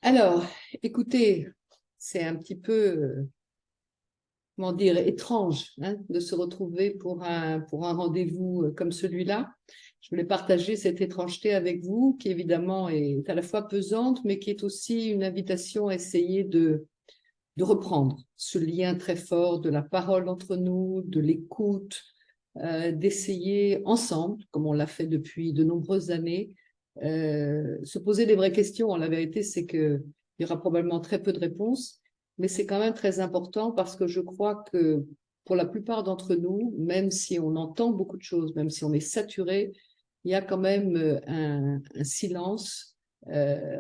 Alors, écoutez, c'est un petit peu, comment dire, étrange hein, de se retrouver pour un rendez-vous comme celui-là. Je voulais partager cette étrangeté avec vous, qui évidemment est à la fois pesante, mais qui est aussi une invitation à essayer de reprendre ce lien très fort de la parole entre nous, de l'écoute, d'essayer ensemble, comme on l'a fait depuis de nombreuses années, se poser des vraies questions. La vérité, c'est qu'il y aura probablement très peu de réponses, mais c'est quand même très important parce que je crois que pour la plupart d'entre nous, même si on entend beaucoup de choses, même si on est saturé, il y a quand même un silence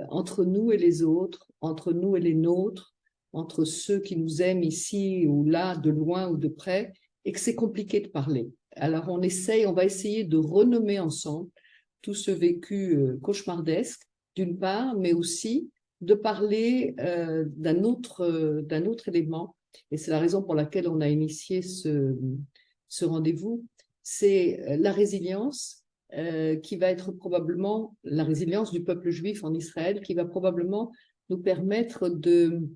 entre nous et les autres, entre nous et les nôtres, entre ceux qui nous aiment ici ou là, de loin ou de près, et que c'est compliqué de parler. Alors on va essayer de renommer ensemble tout ce vécu cauchemardesque, d'une part, mais aussi de parler d'un autre élément. Et c'est la raison pour laquelle on a initié ce rendez-vous. C'est la résilience qui va être probablement la résilience du peuple juif en Israël, qui va probablement nous permettre de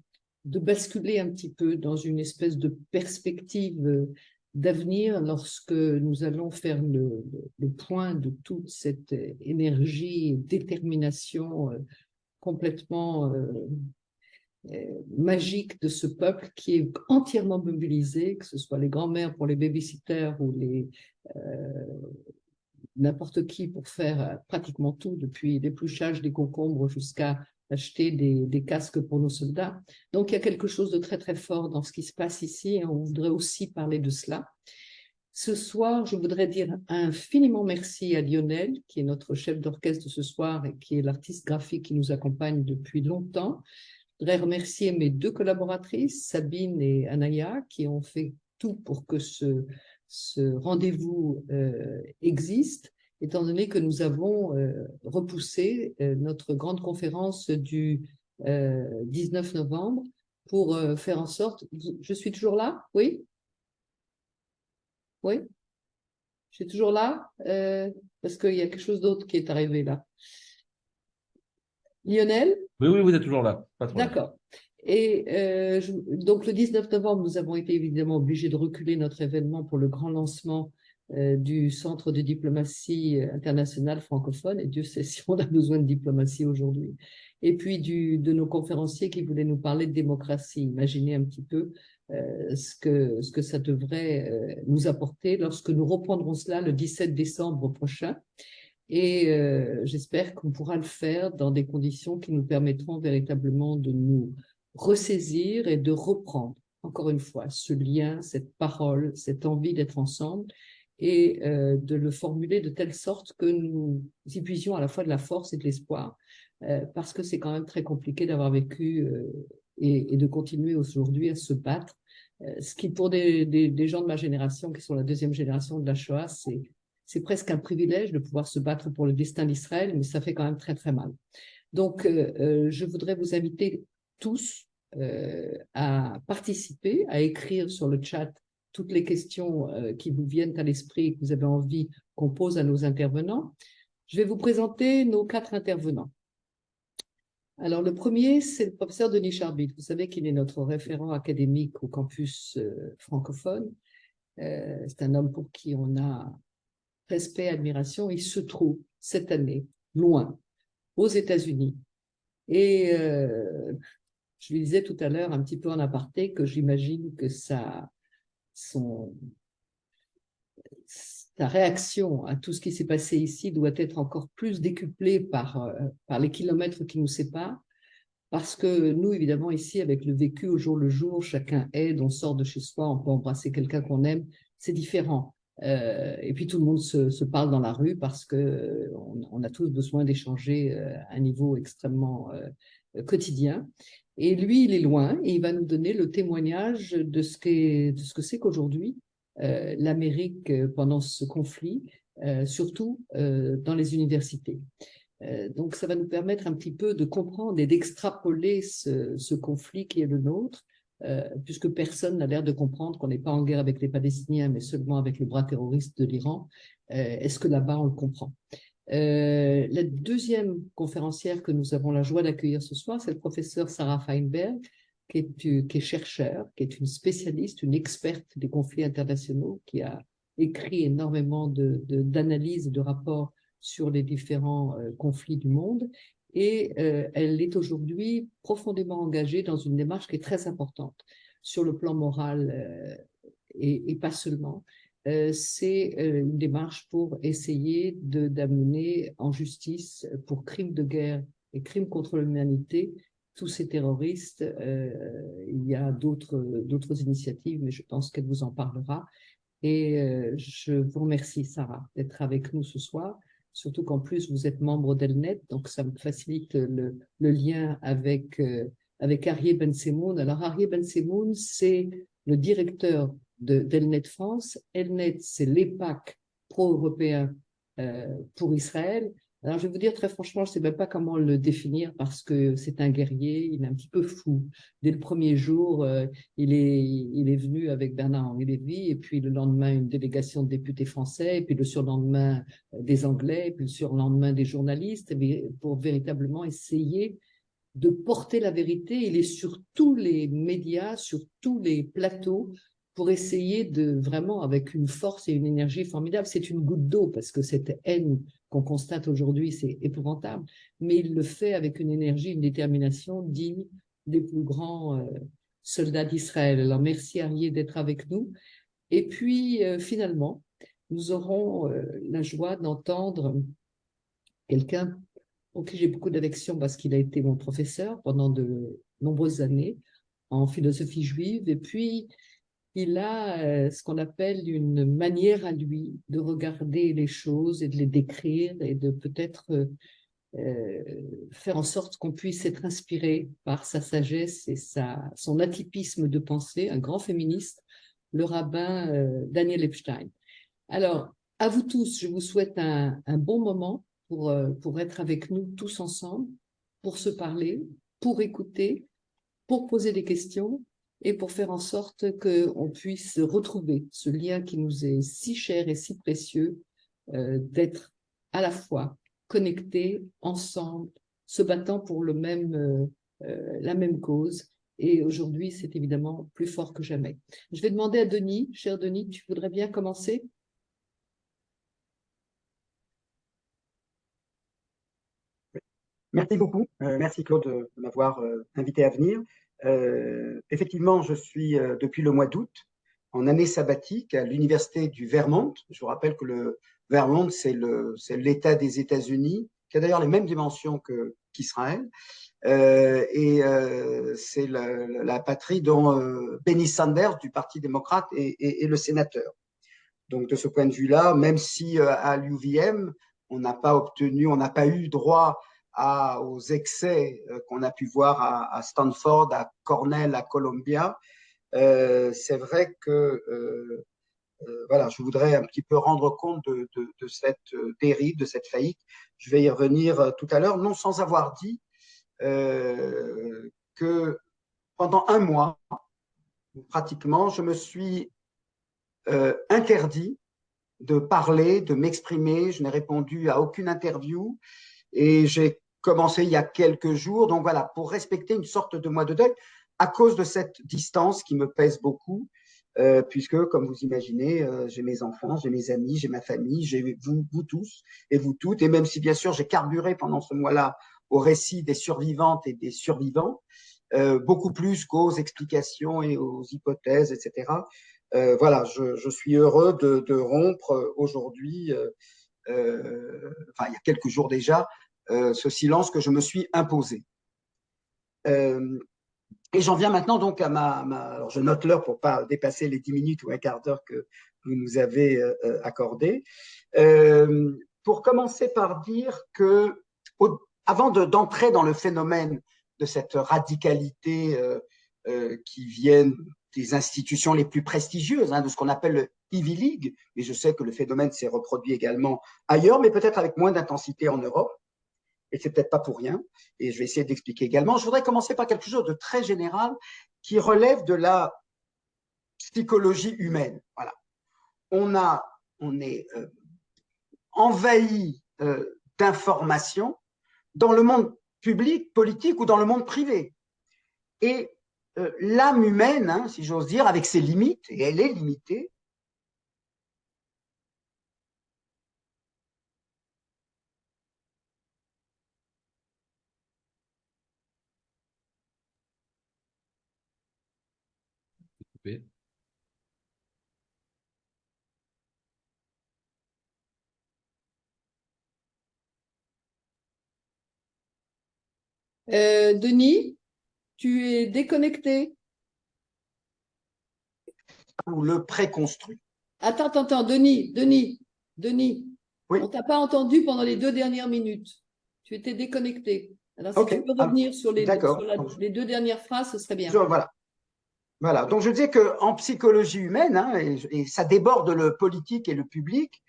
basculer un petit peu dans une espèce de perspective d'avenir lorsque nous allons faire le point de toute cette énergie et détermination complètement magique de ce peuple qui est entièrement mobilisé, que ce soit les grands-mères pour les babysitters ou n'importe qui pour faire pratiquement tout, depuis l'épluchage des concombres jusqu'à acheter des casques pour nos soldats. Donc il y a quelque chose de très très fort dans ce qui se passe ici et on voudrait aussi parler de cela. Ce soir, je voudrais dire infiniment merci à Lionel, qui est notre chef d'orchestre de ce soir et qui est l'artiste graphique qui nous accompagne depuis longtemps. Je voudrais remercier mes deux collaboratrices, Sabine et Anaya, qui ont fait tout pour que ce rendez-vous existe, étant donné que nous avons repoussé notre grande conférence du 19 novembre pour faire en sorte... Je suis toujours là? Oui? Oui? Je suis toujours là parce qu'il y a quelque chose d'autre qui est arrivé là. Lionel? Oui, oui, vous êtes toujours là, pas de problème. D'accord. Et donc le 19 novembre, nous avons été évidemment obligés de reculer notre événement pour le grand lancement du Centre de diplomatie internationale francophone. Et Dieu sait si on a besoin de diplomatie aujourd'hui. Et puis de nos conférenciers qui voulaient nous parler de démocratie. Imaginez un petit peu ce que ça devrait nous apporter lorsque nous reprendrons cela le 17 décembre prochain. Et j'espère qu'on pourra le faire dans des conditions qui nous permettront véritablement de nous ressaisir et de reprendre, encore une fois, ce lien, cette parole, cette envie d'être ensemble et de le formuler de telle sorte que nous y puisions à la fois de la force et de l'espoir, parce que c'est quand même très compliqué d'avoir vécu et de continuer aujourd'hui à se battre. Ce qui, pour des gens de ma génération, qui sont la deuxième génération de la Shoah, c'est presque un privilège de pouvoir se battre pour le destin d'Israël, mais ça fait quand même très, très mal. Donc, je voudrais vous inviter tous à participer, à écrire sur le chat toutes les questions qui vous viennent à l'esprit et que vous avez envie qu'on pose à nos intervenants. Je vais vous présenter nos 4 intervenants. Alors, le premier, c'est le professeur Denis Charbit. Vous savez qu'il est notre référent académique au campus francophone. C'est un homme pour qui on a respect, admiration. Il se trouve cette année loin, aux États-Unis. Et je lui disais tout à l'heure, un petit peu en aparté, que j'imagine que sa réaction à tout ce qui s'est passé ici doit être encore plus décuplée par les kilomètres qui nous séparent. Parce que nous, évidemment, ici, avec le vécu au jour le jour, chacun aide, on sort de chez soi, on peut embrasser quelqu'un qu'on aime, c'est différent. Et puis tout le monde se parle dans la rue parce que on a tous besoin d'échanger à un niveau extrêmement quotidien. Et lui, il est loin et il va nous donner le témoignage de ce que c'est qu'aujourd'hui l'Amérique pendant ce conflit, surtout dans les universités. Donc, ça va nous permettre un petit peu de comprendre et d'extrapoler ce conflit qui est le nôtre, puisque personne n'a l'air de comprendre qu'on n'est pas en guerre avec les Palestiniens, mais seulement avec le bras terroriste de l'Iran. Est-ce que là-bas, on le comprend? La deuxième conférencière que nous avons la joie d'accueillir ce soir, c'est le professeur Sarah Feinberg, qui est chercheur, qui est une spécialiste, une experte des conflits internationaux, qui a écrit énormément d'analyses et de rapports sur les différents conflits du monde. Et elle est aujourd'hui profondément engagée dans une démarche qui est très importante sur le plan moral et pas seulement. C'est une démarche pour essayer d'amener en justice pour crimes de guerre et crimes contre l'humanité tous ces terroristes. Il y a d'autres initiatives, mais je pense qu'elle vous en parlera. Et je vous remercie, Sarah, d'être avec nous ce soir, surtout qu'en plus, vous êtes membre d'Elnet, donc ça me facilite le lien avec Arié Bensemoun. Alors, Arié Bensemoun, c'est le directeur d'Elnet France. Elnet, c'est l'EPAC pro-européen pour Israël. Alors, je vais vous dire très franchement, je ne sais même pas comment le définir parce que c'est un guerrier, il est un petit peu fou. Dès le premier jour, il est venu avec Bernard-Henri Lévy, et puis le lendemain, une délégation de députés français, et puis le surlendemain, des Anglais, et puis le surlendemain, des journalistes, pour véritablement essayer de porter la vérité. Il est sur tous les médias, sur tous les plateaux, pour essayer de vraiment, avec une force et une énergie formidable. C'est une goutte d'eau, parce que cette haine qu'on constate aujourd'hui, c'est épouvantable, mais il le fait avec une énergie, une détermination digne des plus grands soldats d'Israël. Alors merci Arié d'être avec nous. Et puis finalement, nous aurons la joie d'entendre quelqu'un pour qui j'ai beaucoup d'affection parce qu'il a été mon professeur pendant de nombreuses années en philosophie juive. Et puis, il a ce qu'on appelle une manière à lui de regarder les choses et de les décrire et de peut-être faire en sorte qu'on puisse être inspiré par sa sagesse et son atypisme de pensée, un grand féministe, le rabbin Daniel Epstein. Alors, à vous tous, je vous souhaite un bon moment pour être avec nous tous ensemble, pour se parler, pour écouter, pour poser des questions et pour faire en sorte qu'on puisse retrouver ce lien qui nous est si cher et si précieux, d'être à la fois connectés, ensemble, se battant pour la même cause. Et aujourd'hui, c'est évidemment plus fort que jamais. Je vais demander à Denis, cher Denis, tu voudrais bien commencer? Merci beaucoup. Merci Claude de m'avoir invité à venir. Effectivement, je suis depuis le mois d'août en année sabbatique à l'université du Vermont. Je vous rappelle que le Vermont, c'est l'État des États-Unis, qui a d'ailleurs les mêmes dimensions qu'Israël. C'est la patrie dont Bernie Sanders du Parti démocrate est le sénateur. Donc de ce point de vue-là, même si à l'UVM, on n'a pas eu droit aux excès qu'on a pu voir à Stanford, à Cornell, à Columbia, c'est vrai que voilà, je voudrais un petit peu rendre compte de cette dérive, de cette faillite. Je vais y revenir tout à l'heure, non sans avoir dit que pendant un mois, pratiquement, je me suis interdit de parler, de m'exprimer. Je n'ai répondu à aucune interview et j'ai commencé il y a quelques jours. Donc voilà, pour respecter une sorte de mois de deuil à cause de cette distance qui me pèse beaucoup, puisque, comme vous imaginez, j'ai mes enfants, j'ai mes amis, j'ai ma famille, j'ai vous tous et vous toutes. Et même si, bien sûr, j'ai carburé pendant ce mois-là au récit des survivantes et des survivants, beaucoup plus qu'aux explications et aux hypothèses, etc. Voilà, je suis heureux de rompre aujourd'hui, enfin il y a quelques jours déjà, ce silence que je me suis imposé. Et j'en viens maintenant donc à alors je note l'heure pour ne pas dépasser les 10 minutes ou un quart d'heure que vous nous avez accordé. Pour commencer par dire que, avant d'entrer dans le phénomène de cette radicalité qui vient des institutions les plus prestigieuses, de ce qu'on appelle le Ivy League, mais je sais que le phénomène s'est reproduit également ailleurs, mais peut-être avec moins d'intensité en Europe, et c'est peut-être pas pour rien, et je vais essayer d'expliquer également. Je voudrais commencer par quelque chose de très général qui relève de la psychologie humaine. Voilà. On est envahi d'information dans le monde public, politique ou dans le monde privé. Et l'âme humaine, hein, si j'ose dire, avec ses limites, et elle est limitée, Denis, tu es déconnecté. ou le préconstruit. Attends, Denis, Oui. on t'a pas entendu pendant les 2 dernières minutes. Tu étais déconnecté. Alors, si tu peux revenir sur les 2 dernières phrases, ce serait bien. Voilà. Donc, je disais qu'en psychologie humaine, hein, et ça déborde le politique et le public,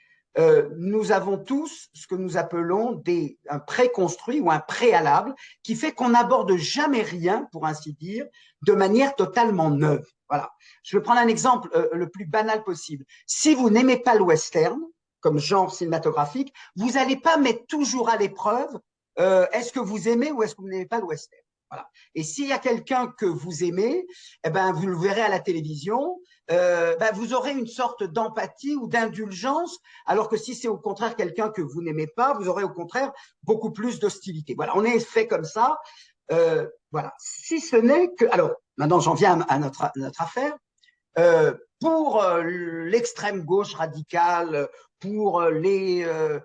nous avons tous ce que nous appelons un préconstruit ou un préalable qui fait qu'on n'aborde jamais rien, pour ainsi dire, de manière totalement neuve. Voilà. Je vais prendre un exemple le plus banal possible. Si vous n'aimez pas le western, comme genre cinématographique, vous n'allez pas mettre toujours à l'épreuve est-ce que vous aimez ou est-ce que vous n'aimez pas le western. Voilà. Et s'il y a quelqu'un que vous aimez, eh ben, vous le verrez à la télévision, vous aurez une sorte d'empathie ou d'indulgence, alors que si c'est au contraire quelqu'un que vous n'aimez pas, vous aurez au contraire beaucoup plus d'hostilité. Voilà, on est fait comme ça. Voilà. Si ce n'est que… Alors, maintenant, j'en viens à notre affaire. Pour l'extrême gauche radicale, pour le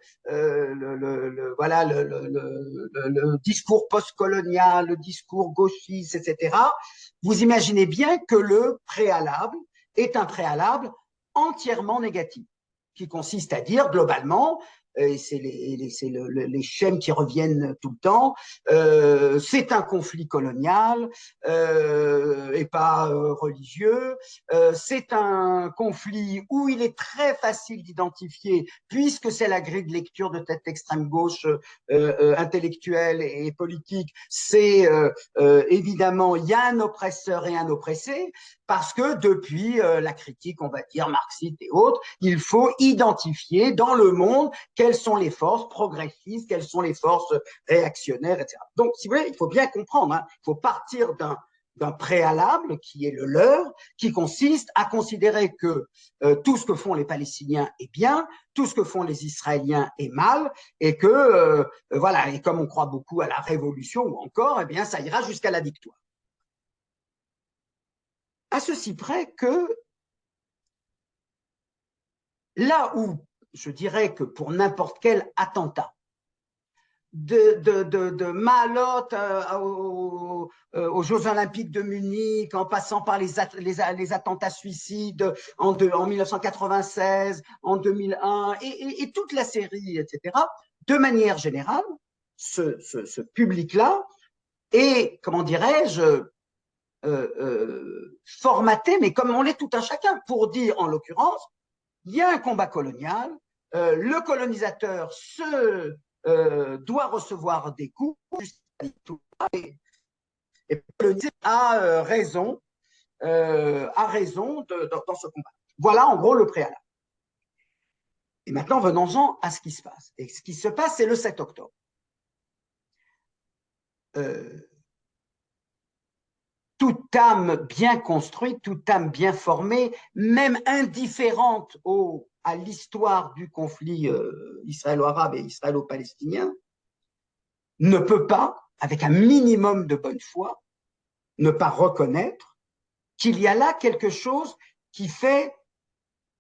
discours postcolonial, le discours gauchiste, etc., vous imaginez bien que le préalable est un préalable entièrement négatif, qui consiste à dire globalement, et c'est les schèmes qui reviennent tout le temps, c'est un conflit colonial et pas religieux, c'est un conflit où il est très facile d'identifier, puisque c'est la grille de lecture de cette extrême gauche intellectuelle et politique, c'est évidemment, il y a un oppresseur et un oppressé, parce que depuis la critique, on va dire, marxiste et autres, il faut identifier dans le monde quelles sont les forces progressistes, quelles sont les forces réactionnaires, etc. Donc, si vous voulez, il faut bien comprendre, hein, il faut partir d'un préalable qui est le leur, qui consiste à considérer que tout ce que font les Palestiniens est bien, tout ce que font les Israéliens est mal, et que, voilà, et comme on croit beaucoup à la révolution ou encore, eh bien, ça ira jusqu'à la victoire. À ceci près que là où je dirais que pour n'importe quel attentat, de Maalotte aux Jeux Olympiques de Munich, en passant par les attentats suicides en 1996, en 2001, et toute la série, etc., de manière générale, ce public-là est, comment dirais-je, formaté, mais comme on l'est tout un chacun, pour dire, en l'occurrence, il y a un combat colonial, le colonisateur doit recevoir des coups, et le colonisateur a raison dans ce combat. Voilà en gros le préalable. Et maintenant, venons-en à ce qui se passe. Et ce qui se passe, c'est le 7 octobre. Toute âme bien construite, toute âme bien formée, même indifférente à l'histoire du conflit israélo-arabe et israélo-palestinien, ne peut pas, avec un minimum de bonne foi, ne pas reconnaître qu'il y a là quelque chose qui fait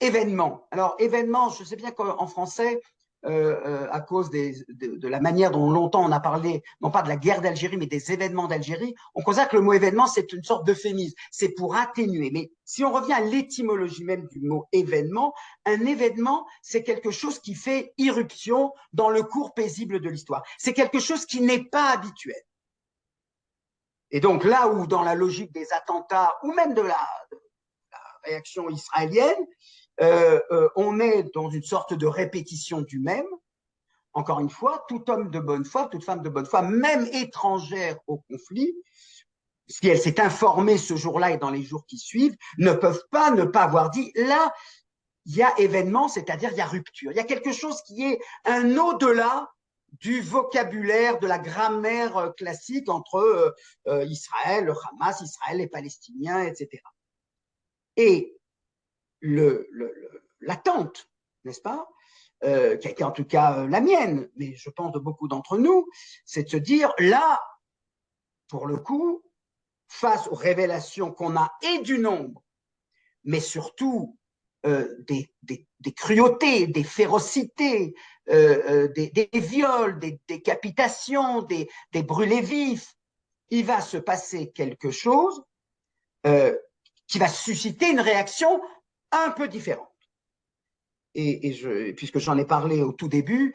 événement. Alors, événement, je sais bien qu'en français, à cause de la manière dont longtemps on a parlé, non pas de la guerre d'Algérie, mais des événements d'Algérie, on considère que le mot événement, c'est une sorte d'euphémisme, c'est pour atténuer. Mais si on revient à l'étymologie même du mot événement, un événement, c'est quelque chose qui fait irruption dans le cours paisible de l'histoire. C'est quelque chose qui n'est pas habituel. Et donc là où, dans la logique des attentats, ou même de la réaction israélienne, on est dans une sorte de répétition du même. Encore une fois, tout homme de bonne foi, toute femme de bonne foi, même étrangère au conflit, si elle s'est informée ce jour-là et dans les jours qui suivent, ne peuvent pas ne pas avoir dit là, il y a événement, c'est-à-dire il y a rupture. Il y a quelque chose qui est un au-delà du vocabulaire, de la grammaire classique entre Israël, le Hamas, Israël, les Palestiniens, etc. Et l'attente, n'est-ce pas, qui a été en tout cas la mienne, mais je pense de beaucoup d'entre nous, c'est de se dire, là, pour le coup, face aux révélations qu'on a et du nombre, mais surtout des cruautés, des férocités, des viols, des décapitations, des brûlés vifs, il va se passer quelque chose qui va susciter une réaction un peu différente. Puisque j'en ai parlé au tout début,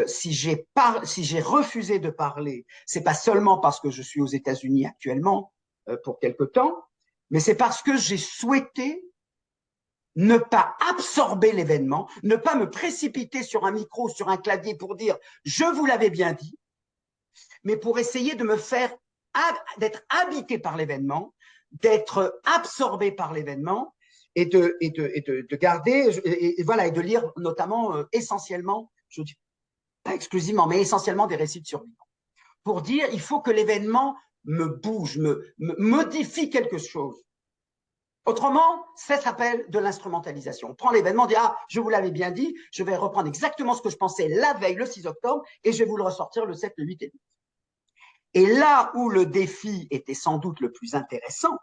si j'ai refusé de parler, c'est pas seulement parce que je suis aux États-Unis actuellement pour quelque temps, mais c'est parce que j'ai souhaité ne pas absorber l'événement, ne pas me précipiter sur un micro, sur un clavier pour dire « je vous l'avais bien dit », mais pour essayer de me faire, d'être habité par l'événement, d'être absorbé par l'événement et de garder, voilà, et de lire notamment essentiellement, je dis pas exclusivement, mais essentiellement des récits de survivants. Pour dire, il faut que l'événement me bouge, me modifie quelque chose. Autrement, ça s'appelle de l'instrumentalisation. On prend l'événement, on dit « Ah, je vous l'avais bien dit, je vais reprendre exactement ce que je pensais la veille, le 6 octobre, et je vais vous le ressortir le 7, le 8 et le 9. » Et là où le défi était sans doute le plus intéressant,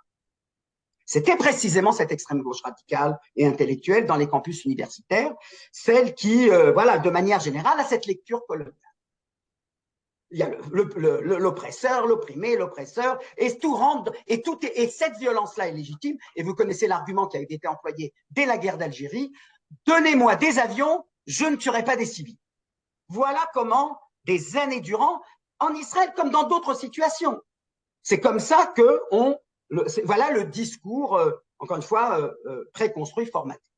c'était précisément cette extrême gauche radicale et intellectuelle dans les campus universitaires, celle qui, voilà, de manière générale, a cette lecture coloniale. Il y a l'oppresseur, l'opprimé, l'oppresseur, et tout rentre, et cette violence-là est légitime, et vous connaissez l'argument qui a été employé dès la guerre d'Algérie, donnez-moi des avions, je ne tuerai pas des civils. Voilà comment, des années durant, en Israël comme dans d'autres situations, c'est comme ça que voilà le discours, encore une fois, préconstruit, formaté.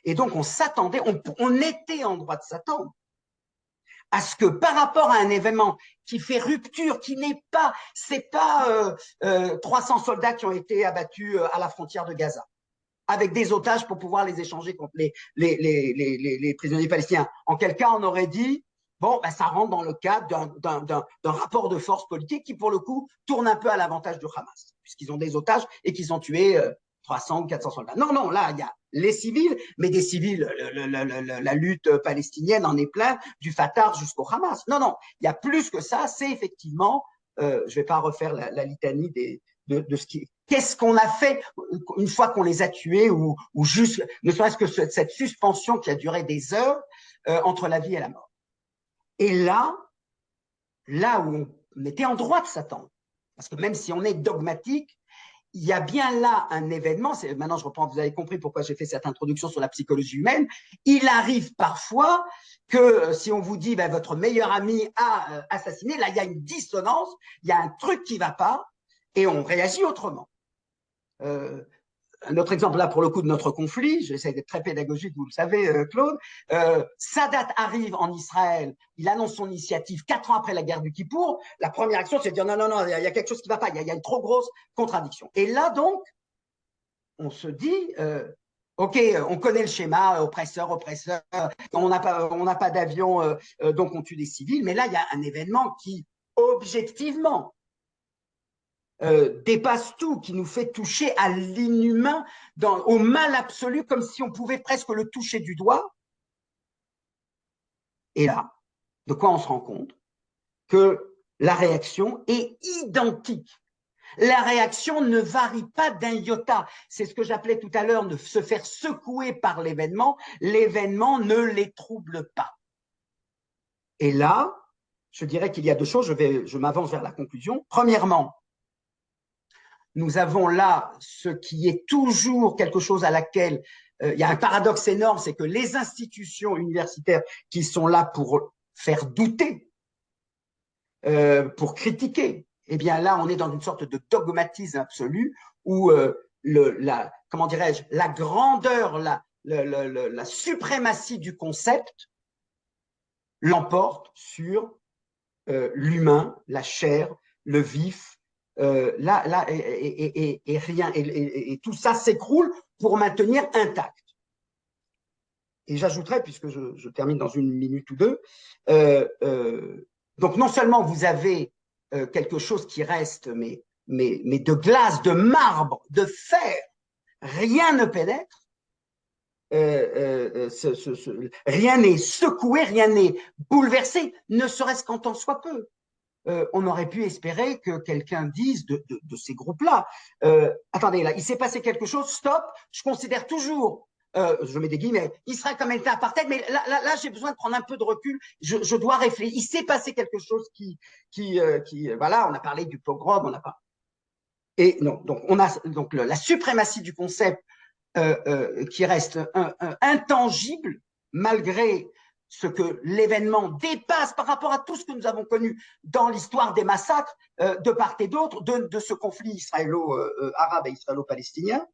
Et donc on s'attendait, on était en droit de s'attendre à ce que par rapport à un événement qui fait rupture, qui n'est pas, c'est pas 300 soldats qui ont été abattus à la frontière de Gaza, avec des otages pour pouvoir les échanger contre les prisonniers palestiniens. En quel cas on aurait dit, bon, ben, ça rentre dans le cadre d'un rapport de force politique qui, pour le coup, tourne un peu à l'avantage du Hamas, puisqu'ils ont des otages et qu'ils ont tué 300 ou 400 soldats. Non, non, là, il y a les civils, mais des civils, la lutte palestinienne en est plein, du Fatah jusqu'au Hamas. Non, non, il y a plus que ça, c'est effectivement, je ne vais pas refaire la litanie de ce qui… Qu'est-ce qu'on a fait une fois qu'on les a tués ou juste, ne serait-ce que cette suspension qui a duré des heures entre la vie et la mort. Et là où on était en droit de s'attendre, parce que même si on est dogmatique, il y a bien là un événement, maintenant je reprends, vous avez compris pourquoi j'ai fait cette introduction sur la psychologie humaine, il arrive parfois que si on vous dit ben, votre meilleur ami a assassiné, là il y a une dissonance, il y a un truc qui ne va pas, et on réagit autrement. Un autre exemple là pour le coup de notre conflit, j'essaie d'être très pédagogique, vous le savez Claude, Sadat arrive en Israël, il annonce son initiative 4 ans après la guerre du Kippour, la première action c'est de dire non, non, non, il y a quelque chose qui ne va pas, il y a une trop grosse contradiction. Et là donc, on se dit, ok, on connaît le schéma, oppresseur, oppresseur, on n'a pas d'avion, donc on tue des civils, mais là il y a un événement qui objectivement dépasse tout, qui nous fait toucher à l'inhumain, au mal absolu, comme si on pouvait presque le toucher du doigt. Et là, de quoi on se rend compte? Que la réaction est identique. La réaction ne varie pas d'un iota. C'est ce que j'appelais tout à l'heure de se faire secouer par l'événement. L'événement ne les trouble pas. Et là, je dirais qu'il y a deux choses. Je m'avance vers la conclusion. Premièrement, nous avons là ce qui est toujours quelque chose à laquelle il y a un paradoxe énorme, c'est que les institutions universitaires qui sont là pour faire douter, pour critiquer, eh bien là, on est dans une sorte de dogmatisme absolu où comment dirais-je, la grandeur, la suprématie du concept l'emporte sur l'humain, la chair, le vif, et rien, et tout ça s'écroule pour maintenir intact. Et j'ajouterais, puisque je termine dans une minute ou deux, donc non seulement vous avez quelque chose qui reste, mais de glace, de marbre, de fer, rien ne pénètre, rien n'est secoué, rien n'est bouleversé, ne serait-ce qu'en tant soit peu. On aurait pu espérer que quelqu'un dise de ces groupes-là, attendez, là, il s'est passé quelque chose, stop, je considère toujours, je mets des guillemets, Israël comme État apartheid, mais là j'ai besoin de prendre un peu de recul, je dois réfléchir, il s'est passé quelque chose voilà, on a parlé du pogrom, on n'a pas. Et non, donc on a donc la suprématie du concept qui reste intangible malgré ce que l'événement dépasse par rapport à tout ce que nous avons connu dans l'histoire des massacres de part et d'autre de ce conflit israélo-arabe et israélo-palestinien.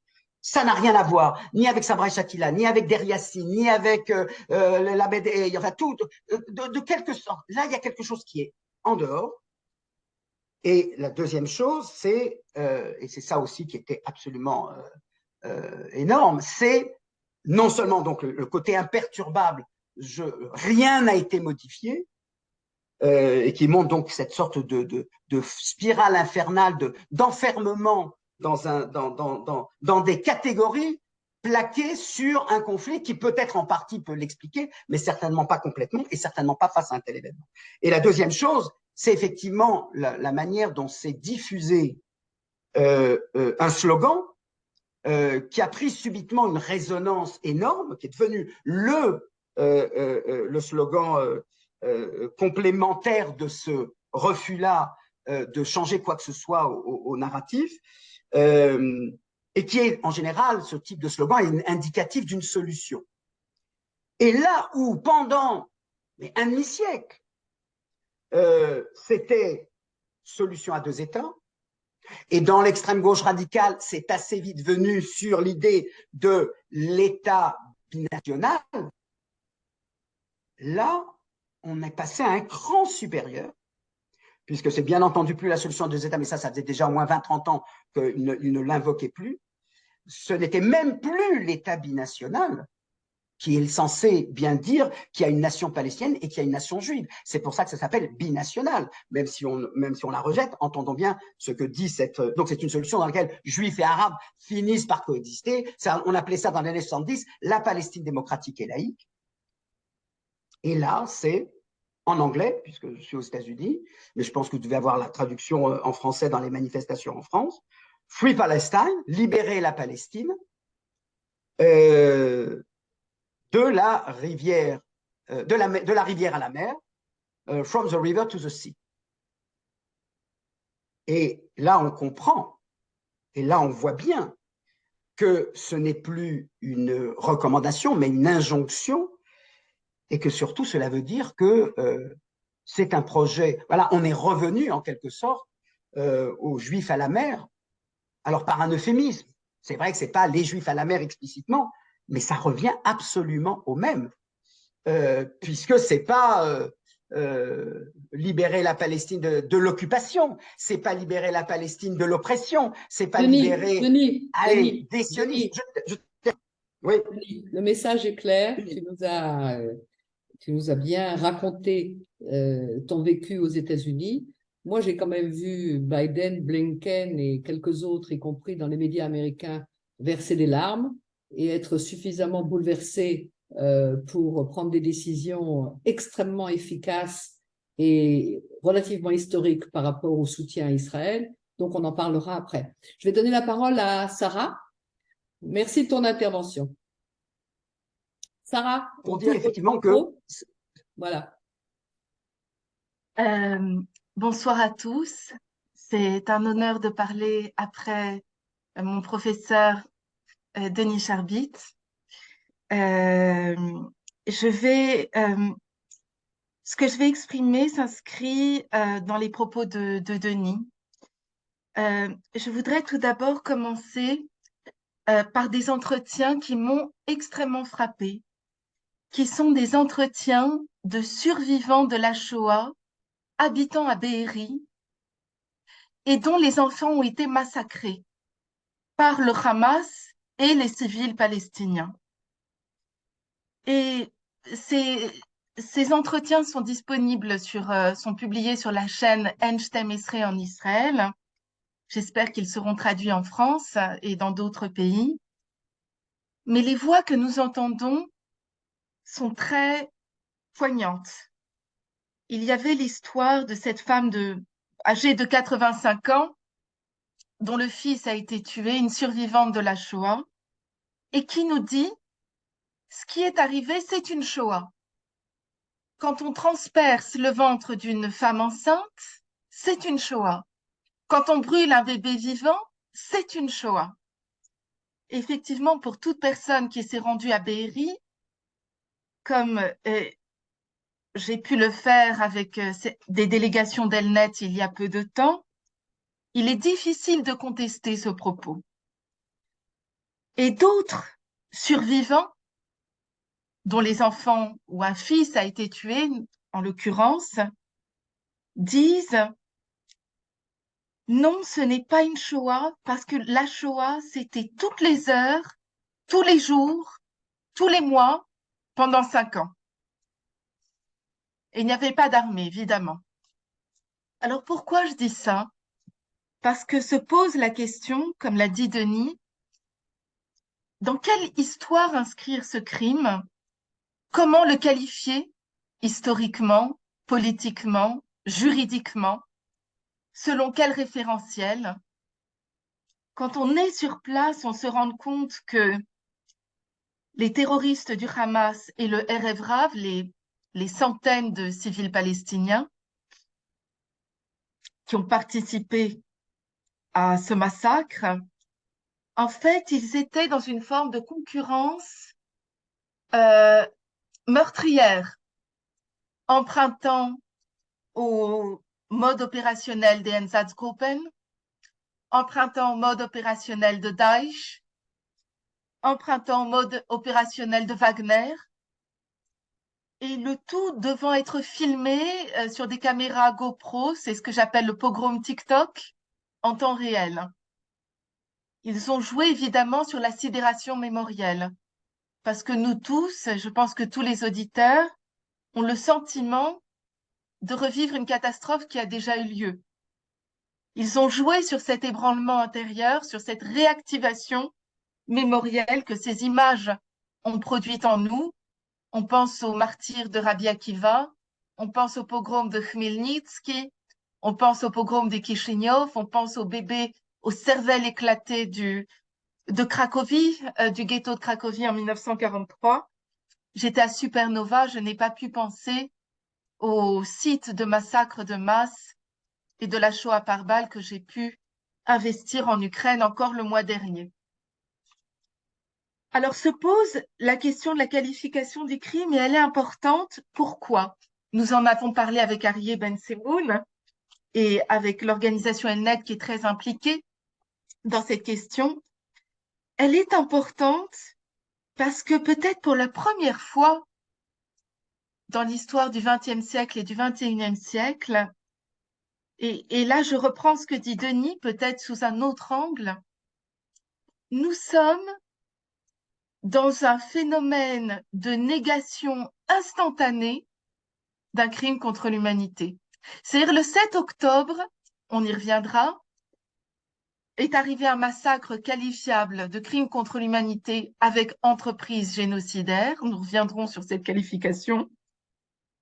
Ça n'a rien à voir ni avec Sabra et Shatila, ni avec Der Yassin, ni avec la BD, enfin tout, de quelque sorte. Là, il y a quelque chose qui est en dehors. Et la deuxième chose, c'est, et c'est ça aussi qui était absolument énorme, c'est non seulement donc le côté imperturbable, rien n'a été modifié, et qui montre donc cette sorte de spirale infernale d'enfermement dans des catégories plaquées sur un conflit qui peut-être en partie peut l'expliquer, mais certainement pas complètement et certainement pas face à un tel événement. Et la deuxième chose, c'est effectivement la manière dont s'est diffusé un slogan qui a pris subitement une résonance énorme, qui est devenu le slogan complémentaire de ce refus-là de changer quoi que ce soit au narratif, et qui est en général, ce type de slogan est indicatif d'une solution. Et là où pendant un demi-siècle, c'était solution à deux États, et dans l'extrême gauche radicale, c'est assez vite venu sur l'idée de l'État binational. Là, on est passé à un cran supérieur, puisque c'est bien entendu plus la solution à deux États, mais ça faisait déjà au moins 20-30 ans qu'il ne l'invoquait plus. Ce n'était même plus l'État binational, qui est censé bien dire qu'il y a une nation palestinienne et qu'il y a une nation juive. C'est pour ça que ça s'appelle binational, même si on la rejette, entendons bien ce que dit cette... Donc c'est une solution dans laquelle juifs et arabes finissent par coexister. On appelait ça dans les années 70 la Palestine démocratique et laïque. Et là, c'est en anglais, puisque je suis aux États-Unis, mais je pense que vous devez avoir la traduction en français dans les manifestations en France. Free Palestine, libérer la Palestine, de la rivière à la mer, from the river to the sea. Et là, on comprend, et là, on voit bien que ce n'est plus une recommandation, mais une injonction, et que surtout, cela veut dire que c'est un projet. Voilà, on est revenu en quelque sorte aux Juifs à la mer, alors par un euphémisme. C'est vrai que ce n'est pas les Juifs à la mer explicitement, mais ça revient absolument au même. Puisque ce n'est pas libérer la Palestine de l'occupation, ce n'est pas libérer la Palestine de l'oppression, ce n'est pas libérer des sionistes. Oui. Le message est clair, tu nous as bien raconté ton vécu aux États-Unis. Moi, j'ai quand même vu Biden, Blinken et quelques autres, y compris dans les médias américains, verser des larmes et être suffisamment bouleversés pour prendre des décisions extrêmement efficaces et relativement historiques par rapport au soutien à Israël. Donc, on en parlera après. Je vais donner la parole à Sarah. Merci de ton intervention. Sarah, pour dire effectivement que... Voilà. Bonsoir à tous. C'est un honneur de parler après mon professeur Denis Charbit. Ce que je vais exprimer s'inscrit dans les propos de Denis. Je voudrais tout d'abord commencer par des entretiens qui m'ont extrêmement frappée, qui sont des entretiens de survivants de la Shoah habitant à Be'eri et dont les enfants ont été massacrés par le Hamas et les civils palestiniens. Et ces entretiens sont disponibles sont publiés sur la chaîne Enshtem Esrei en Israël. J'espère qu'ils seront traduits en France et dans d'autres pays. Mais les voix que nous entendons sont très poignantes. Il y avait l'histoire de cette femme âgée de 85 ans, dont le fils a été tué, une survivante de la Shoah, et qui nous dit « Ce qui est arrivé, c'est une Shoah. Quand on transperce le ventre d'une femme enceinte, c'est une Shoah. Quand on brûle un bébé vivant, c'est une Shoah. » Effectivement, pour toute personne qui s'est rendue à Be'eri, comme j'ai pu le faire avec des délégations d'Elnet il y a peu de temps, il est difficile de contester ce propos. Et d'autres survivants, dont les enfants ou un fils a été tué, en l'occurrence, disent non, ce n'est pas une Shoah, parce que la Shoah, c'était toutes les heures, tous les jours, tous les mois, pendant 5 ans. Et il n'y avait pas d'armée, évidemment. Alors pourquoi je dis ça? Parce que se pose la question, comme l'a dit Denis, dans quelle histoire inscrire ce crime? Comment le qualifier historiquement, politiquement, juridiquement? Selon quel référentiel? Quand on est sur place, on se rend compte que les terroristes du Hamas et le Erev Rav, les centaines de civils palestiniens qui ont participé à ce massacre, en fait, ils étaient dans une forme de concurrence meurtrière, empruntant au mode opérationnel des Einsatzgruppen, empruntant au mode opérationnel de Daesh, empruntant au mode opérationnel de Wagner, et le tout devant être filmé sur des caméras GoPro, c'est ce que j'appelle le pogrom TikTok, en temps réel. Ils ont joué évidemment sur la sidération mémorielle, parce que nous tous, je pense que tous les auditeurs, ont le sentiment de revivre une catastrophe qui a déjà eu lieu. Ils ont joué sur cet ébranlement intérieur, sur cette réactivation mémorielle que ces images ont produite en nous. On pense aux martyrs de Rabbi Akiva, on pense au pogrom de Khmelnytsky, on pense au pogrom de Kishinev, on pense aux bébés, aux cervelles éclatées de Cracovie, du ghetto de Cracovie en 1943. J'étais à Supernova, je n'ai pas pu penser au site de massacre de masse et de la Shoah par balle que j'ai pu investir en Ukraine encore le mois dernier. Alors se pose la question de la qualification des crimes et elle est importante. Pourquoi? Nous en avons parlé avec Aryeh Ben-Semoun et avec l'organisation Elnet qui est très impliquée dans cette question. Elle est importante parce que peut-être pour la première fois dans l'histoire du XXe siècle et du XXIe siècle, et là je reprends ce que dit Denis, peut-être sous un autre angle, nous sommes dans un phénomène de négation instantanée d'un crime contre l'humanité. C'est-à-dire le 7 octobre, on y reviendra, est arrivé un massacre qualifiable de crime contre l'humanité avec entreprise génocidaire. Nous reviendrons sur cette qualification.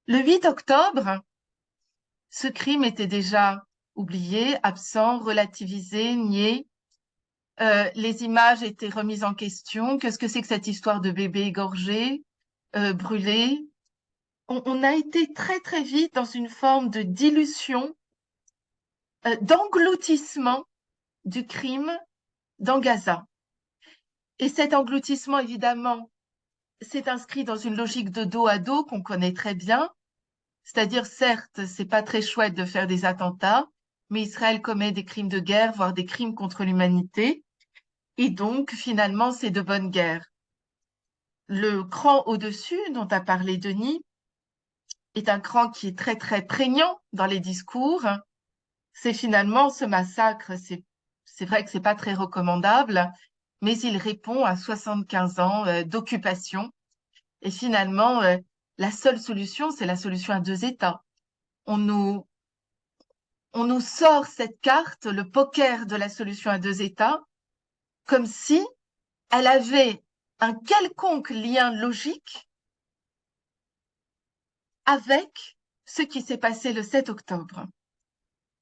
Le 8 octobre, ce crime était déjà oublié, absent, relativisé, nié. Les images étaient remises en question. Qu'est-ce que c'est que cette histoire de bébé égorgé, brûlé? On a été très très vite dans une forme de dilution, d'engloutissement du crime dans Gaza. Et cet engloutissement, évidemment, s'est inscrit dans une logique de dos à dos qu'on connaît très bien. C'est-à-dire, certes, c'est pas très chouette de faire des attentats, mais Israël commet des crimes de guerre, voire des crimes contre l'humanité. Et donc, finalement, c'est de bonne guerre. Le cran au-dessus, dont a parlé Denis, est un cran qui est très, très prégnant dans les discours. C'est finalement ce massacre, c'est vrai que c'est pas très recommandable, mais il répond à 75 ans d'occupation Et finalement, la seule solution, c'est la solution à deux États. On nous sort cette carte, le poker de la solution à deux États, comme si elle avait un quelconque lien logique avec ce qui s'est passé le 7 octobre.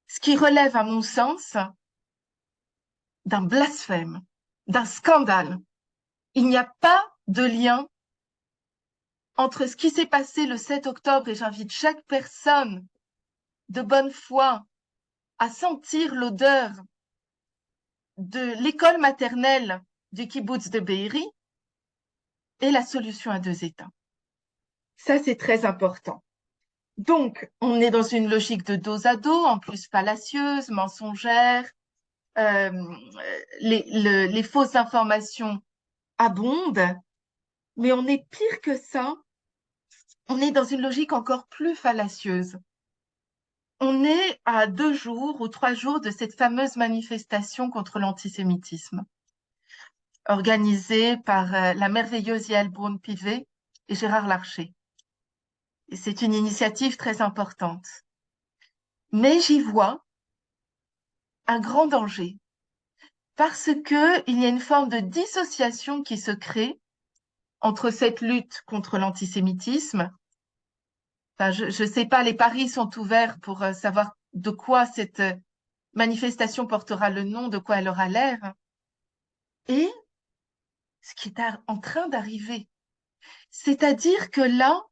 Ce qui relève, à mon sens, d'un blasphème, d'un scandale. Il n'y a pas de lien entre ce qui s'est passé le 7 octobre, et j'invite chaque personne de bonne foi à sentir l'odeur de l'école maternelle du kibbutz de Be'eri et la solution à deux États. Ça, c'est très important. Donc, on est dans une logique de dos à dos, en plus fallacieuse, mensongère. Les fausses informations abondent, mais on est pire que ça. On est dans une logique encore plus fallacieuse. On est à 2 jours ou 3 jours de cette fameuse manifestation contre l'antisémitisme, organisée par la merveilleuse Yael Braun-Pivet et Gérard Larcher. Et c'est une initiative très importante. Mais j'y vois un grand danger, parce qu'il y a une forme de dissociation qui se crée entre cette lutte contre l'antisémitisme. Enfin, je ne sais pas, les paris sont ouverts pour savoir de quoi cette manifestation portera le nom, de quoi elle aura l'air, et ce qui est en train d'arriver. C'est-à-dire que là,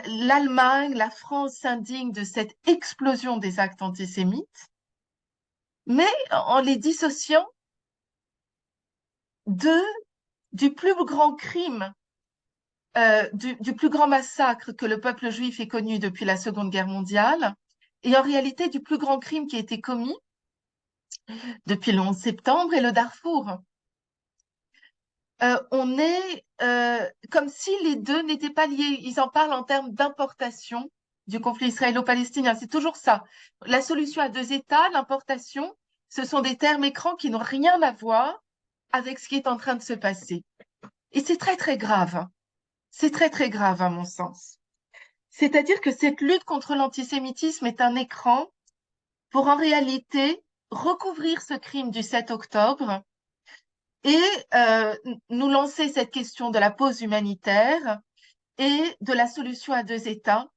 l'Allemagne, la France s'indigne de cette explosion des actes antisémites, mais en les dissociant du plus grand crime, du plus grand massacre que le peuple juif ait connu depuis la Seconde Guerre mondiale, et en réalité du plus grand crime qui a été commis depuis le 11 septembre et le Darfour. On est comme si les deux n'étaient pas liés. Ils en parlent en termes d'importation du conflit israélo-palestinien. C'est toujours ça. La solution à deux États, l'importation, ce sont des termes écrans qui n'ont rien à voir avec ce qui est en train de se passer. Et c'est très, très grave. C'est très, très grave à mon sens. C'est-à-dire que cette lutte contre l'antisémitisme est un écran pour en réalité recouvrir ce crime du 7 octobre et nous lancer cette question de la pause humanitaire et de la solution à deux États.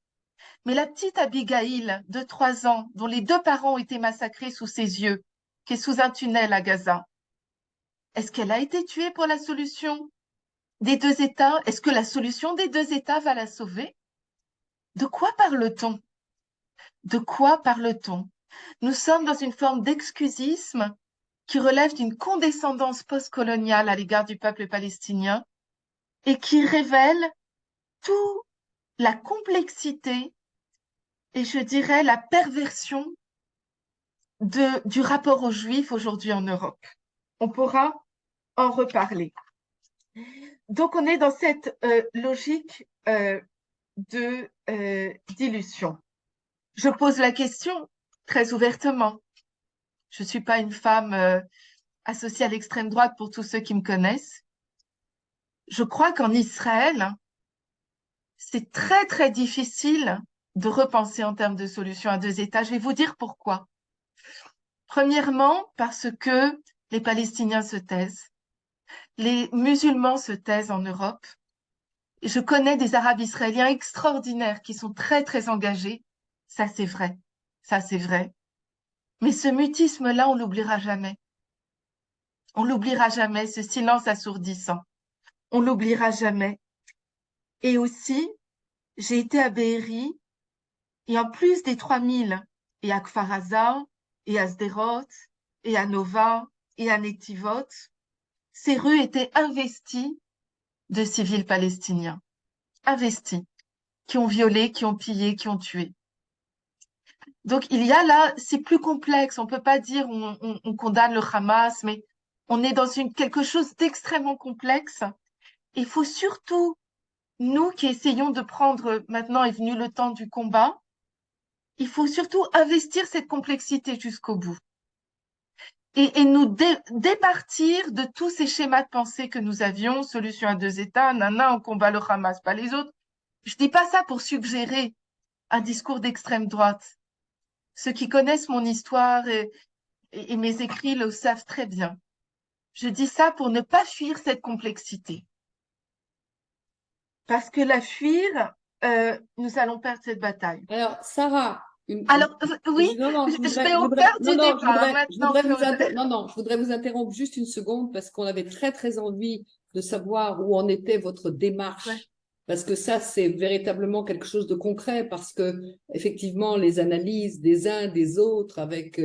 Mais la petite Abigail de 3 ans, dont les 2 parents ont été massacrés sous ses yeux, qui est sous un tunnel à Gaza, est-ce qu'elle a été tuée pour la solution des deux États? Est-ce que la solution des deux États va la sauver? De quoi parle-t-on? De quoi parle-t-on? Nous sommes dans une forme d'excusisme qui relève d'une condescendance postcoloniale à l'égard du peuple palestinien et qui révèle toute la complexité et je dirais la perversion du rapport aux Juifs aujourd'hui en Europe. On pourra en reparler. Donc on est dans cette logique d'illusion. Je pose la question très ouvertement. Je ne suis pas une femme associée à l'extrême droite pour tous ceux qui me connaissent. Je crois qu'en Israël, c'est très, très difficile de repenser en termes de solution à deux États. Je vais vous dire pourquoi. Premièrement, parce que les Palestiniens se taisent. Les musulmans se taisent en Europe. Et je connais des Arabes israéliens extraordinaires qui sont très, très engagés. Ça, c'est vrai. Ça, c'est vrai. Mais ce mutisme-là, on l'oubliera jamais. On l'oubliera jamais, ce silence assourdissant. On l'oubliera jamais. Et aussi, j'ai été à Be'eri, et en plus des 3000, et à Kfar Aza, et à Sderot, et à Nova, et à Netivot, ces rues étaient investies de civils palestiniens. Investis, qui ont violé, qui ont pillé, qui ont tué. Donc il y a là, c'est plus complexe, on peut pas dire on condamne le Hamas, mais on est dans quelque chose d'extrêmement complexe. Il faut surtout, nous qui essayons de prendre, maintenant est venu le temps du combat, il faut surtout investir cette complexité jusqu'au bout. et nous départir de tous ces schémas de pensée que nous avions, solution à deux États, on combat le Hamas, pas les autres. Je dis pas ça pour suggérer un discours d'extrême droite. Ceux qui connaissent mon histoire et mes écrits le savent très bien. Je dis ça pour ne pas fuir cette complexité. Parce que la fuir, nous allons perdre cette bataille. Alors, Sarah, alors, oui, non, je vais au cœur du débat maintenant. Je voudrais vous interrompre juste une seconde parce qu'on avait très, très envie de savoir où en était votre démarche. Ouais. Parce que ça, c'est véritablement quelque chose de concret parce que, effectivement, les analyses des uns des autres avec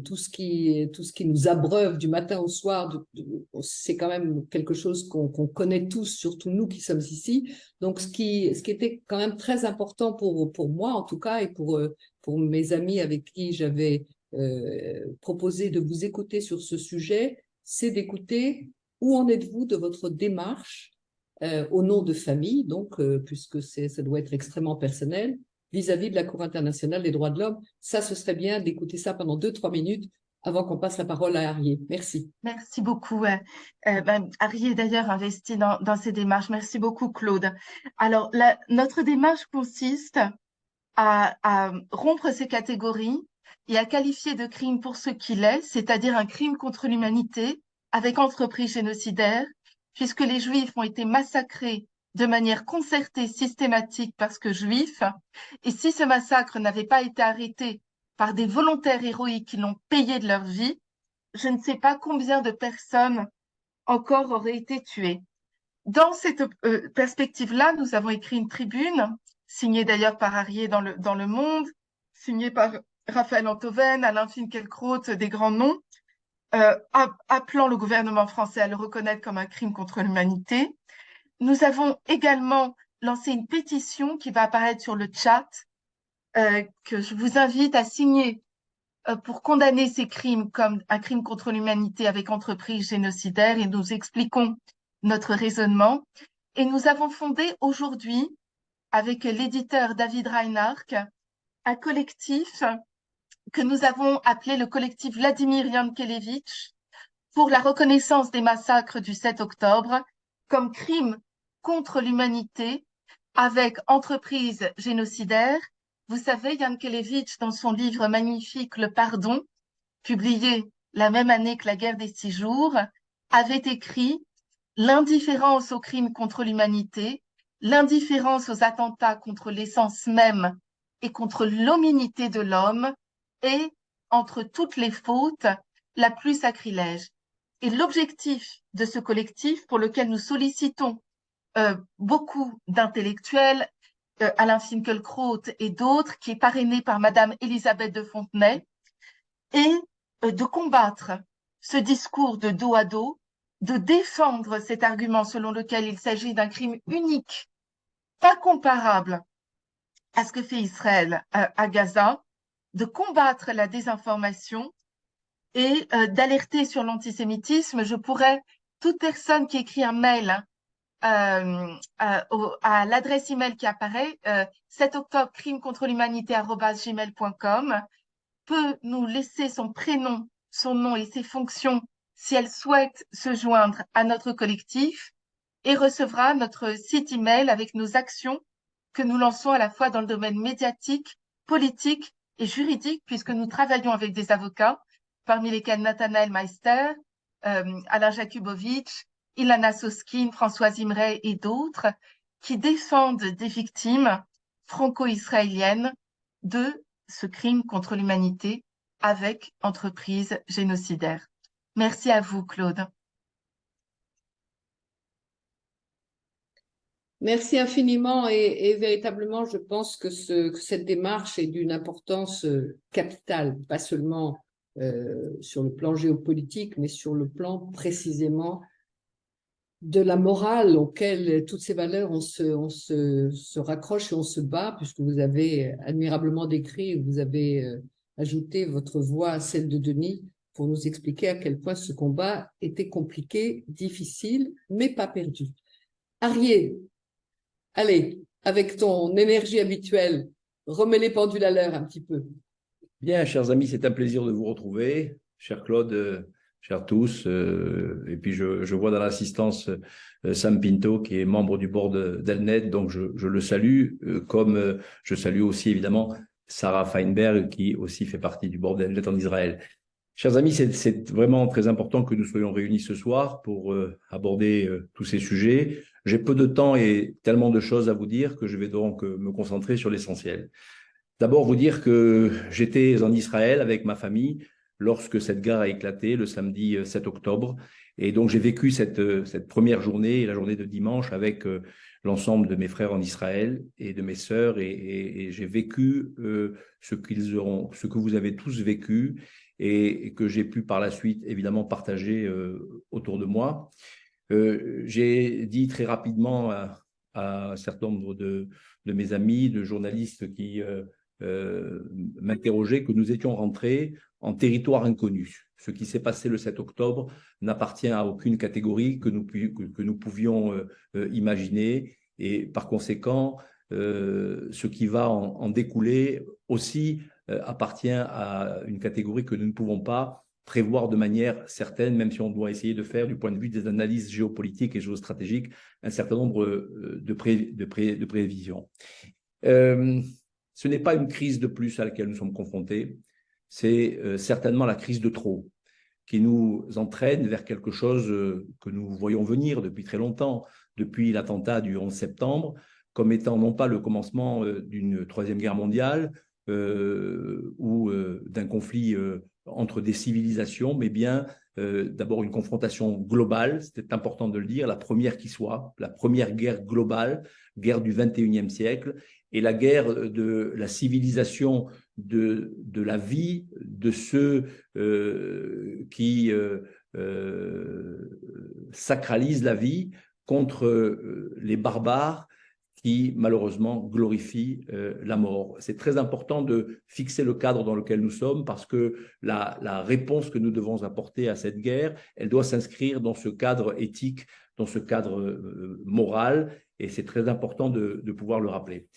tout ce qui nous abreuve du matin au soir, c'est quand même quelque chose qu'on connaît tous, surtout nous qui sommes ici. Donc, ce qui était quand même très important pour moi, en tout cas, et pour mes amis avec qui j'avais proposé de vous écouter sur ce sujet, c'est d'écouter où en êtes-vous de votre démarche au nom de famille, donc, puisque ça doit être extrêmement personnel, vis-à-vis de la Cour internationale des droits de l'homme. Ça, ce serait bien d'écouter ça pendant 2-3 minutes avant qu'on passe la parole à Arié. Merci. Merci beaucoup. Arié, d'ailleurs, investi dans ces démarches. Merci beaucoup, Claude. Alors, notre démarche consiste à rompre ces catégories et à qualifier de crime pour ce qu'il est, c'est-à-dire un crime contre l'humanité avec entreprise génocidaire, puisque les Juifs ont été massacrés de manière concertée, systématique, parce que juifs. Et si ce massacre n'avait pas été arrêté par des volontaires héroïques qui l'ont payé de leur vie, je ne sais pas combien de personnes encore auraient été tuées. Dans cette perspective-là, nous avons écrit une tribune, signée d'ailleurs par Arié dans le Monde, signée par Raphaël Antoven, Alain Finkielkraut, des grands noms, appelant le gouvernement français à le reconnaître comme un crime contre l'humanité. Nous avons également lancé une pétition qui va apparaître sur le chat, que je vous invite à signer pour condamner ces crimes comme un crime contre l'humanité avec entreprise génocidaire, et nous expliquons notre raisonnement. Et nous avons fondé aujourd'hui, avec l'éditeur David Reinhardt, un collectif que nous avons appelé le collectif Vladimir Yankelevitch pour la reconnaissance des massacres du 7 octobre comme crimes contre l'humanité avec entreprise génocidaire. Vous savez, Yankelevitch, dans son livre magnifique Le Pardon, publié la même année que la guerre des 6 jours, avait écrit « L'indifférence aux crimes contre l'humanité, l'indifférence aux attentats contre l'essence même et contre l'hominité de l'homme est, entre toutes les fautes, la plus sacrilège. » Et l'objectif de ce collectif, pour lequel nous sollicitons beaucoup d'intellectuels, Alain Finkielkraut et d'autres, qui est parrainé par Madame Elisabeth de Fontenay, est de combattre ce discours de dos à dos, de défendre cet argument selon lequel il s'agit d'un crime unique, pas comparable à ce que fait Israël à Gaza, de combattre la désinformation et d'alerter sur l'antisémitisme. Je pourrais, toute personne qui écrit un mail à l'adresse email qui apparaît, 7 octobre crime contre l'humanité@gmail.com, peut nous laisser son prénom, son nom et ses fonctions si elle souhaite se joindre à notre collectif, et recevra notre site email avec nos actions que nous lançons à la fois dans le domaine médiatique, politique et juridique, puisque nous travaillons avec des avocats, parmi lesquels Nathanaël Meister, Alain Jakubowicz, Ilana Soskin, Françoise Imray et d'autres, qui défendent des victimes franco-israéliennes de ce crime contre l'humanité avec entreprise génocidaire. Merci à vous, Claude. Merci infiniment et véritablement, je pense que cette démarche est d'une importance capitale, pas seulement sur le plan géopolitique, mais sur le plan précisément de la morale auquel toutes ces valeurs on se raccroche et on se bat, puisque vous avez admirablement décrit, vous avez ajouté votre voix à celle de Denis pour nous expliquer à quel point ce combat était compliqué, difficile, mais pas perdu. Arié, allez, avec ton énergie habituelle, remets les pendules à l'heure un petit peu. Bien, chers amis, c'est un plaisir de vous retrouver. Cher Claude, chers tous. Et puis, je vois dans l'assistance Sam Pinto, qui est membre du board d'Elnet, donc je le salue, comme je salue aussi évidemment Sarah Feinberg, qui aussi fait partie du board d'Elnet en Israël. Chers amis, c'est vraiment très important que nous soyons réunis ce soir pour aborder tous ces sujets. J'ai peu de temps et tellement de choses à vous dire que je vais donc me concentrer sur l'essentiel. D'abord, vous dire que j'étais en Israël avec ma famille lorsque cette guerre a éclaté le samedi 7 octobre. Et donc, j'ai vécu cette première journée, la journée de dimanche, avec l'ensemble de mes frères en Israël et de mes sœurs. Et j'ai vécu ce que vous avez tous vécu et que j'ai pu par la suite, évidemment, partager autour de moi. J'ai dit très rapidement à un certain nombre de mes amis, de journalistes qui m'interrogeaient, que nous étions rentrés en territoire inconnu. Ce qui s'est passé le 7 octobre n'appartient à aucune catégorie que nous pouvions imaginer. Et par conséquent, ce qui va en découler aussi appartient à une catégorie que nous ne pouvons pas prévoir de manière certaine, même si on doit essayer de faire, du point de vue des analyses géopolitiques et géostratégiques, un certain nombre de prévisions. Ce n'est pas une crise de plus à laquelle nous sommes confrontés, c'est certainement la crise de trop qui nous entraîne vers quelque chose que nous voyons venir depuis très longtemps, depuis l'attentat du 11 septembre, comme étant non pas le commencement d'une troisième guerre mondiale ou d'un conflit entre des civilisations, mais bien d'abord une confrontation globale, c'était important de le dire, la première qui soit, la première guerre globale, guerre du 21e siècle, et la guerre de la civilisation, de la vie de ceux qui sacralisent la vie contre les barbares qui malheureusement glorifient la mort. C'est très important de fixer le cadre dans lequel nous sommes parce que la réponse que nous devons apporter à cette guerre, elle doit s'inscrire dans ce cadre éthique, dans ce cadre moral, et c'est très important de pouvoir le rappeler.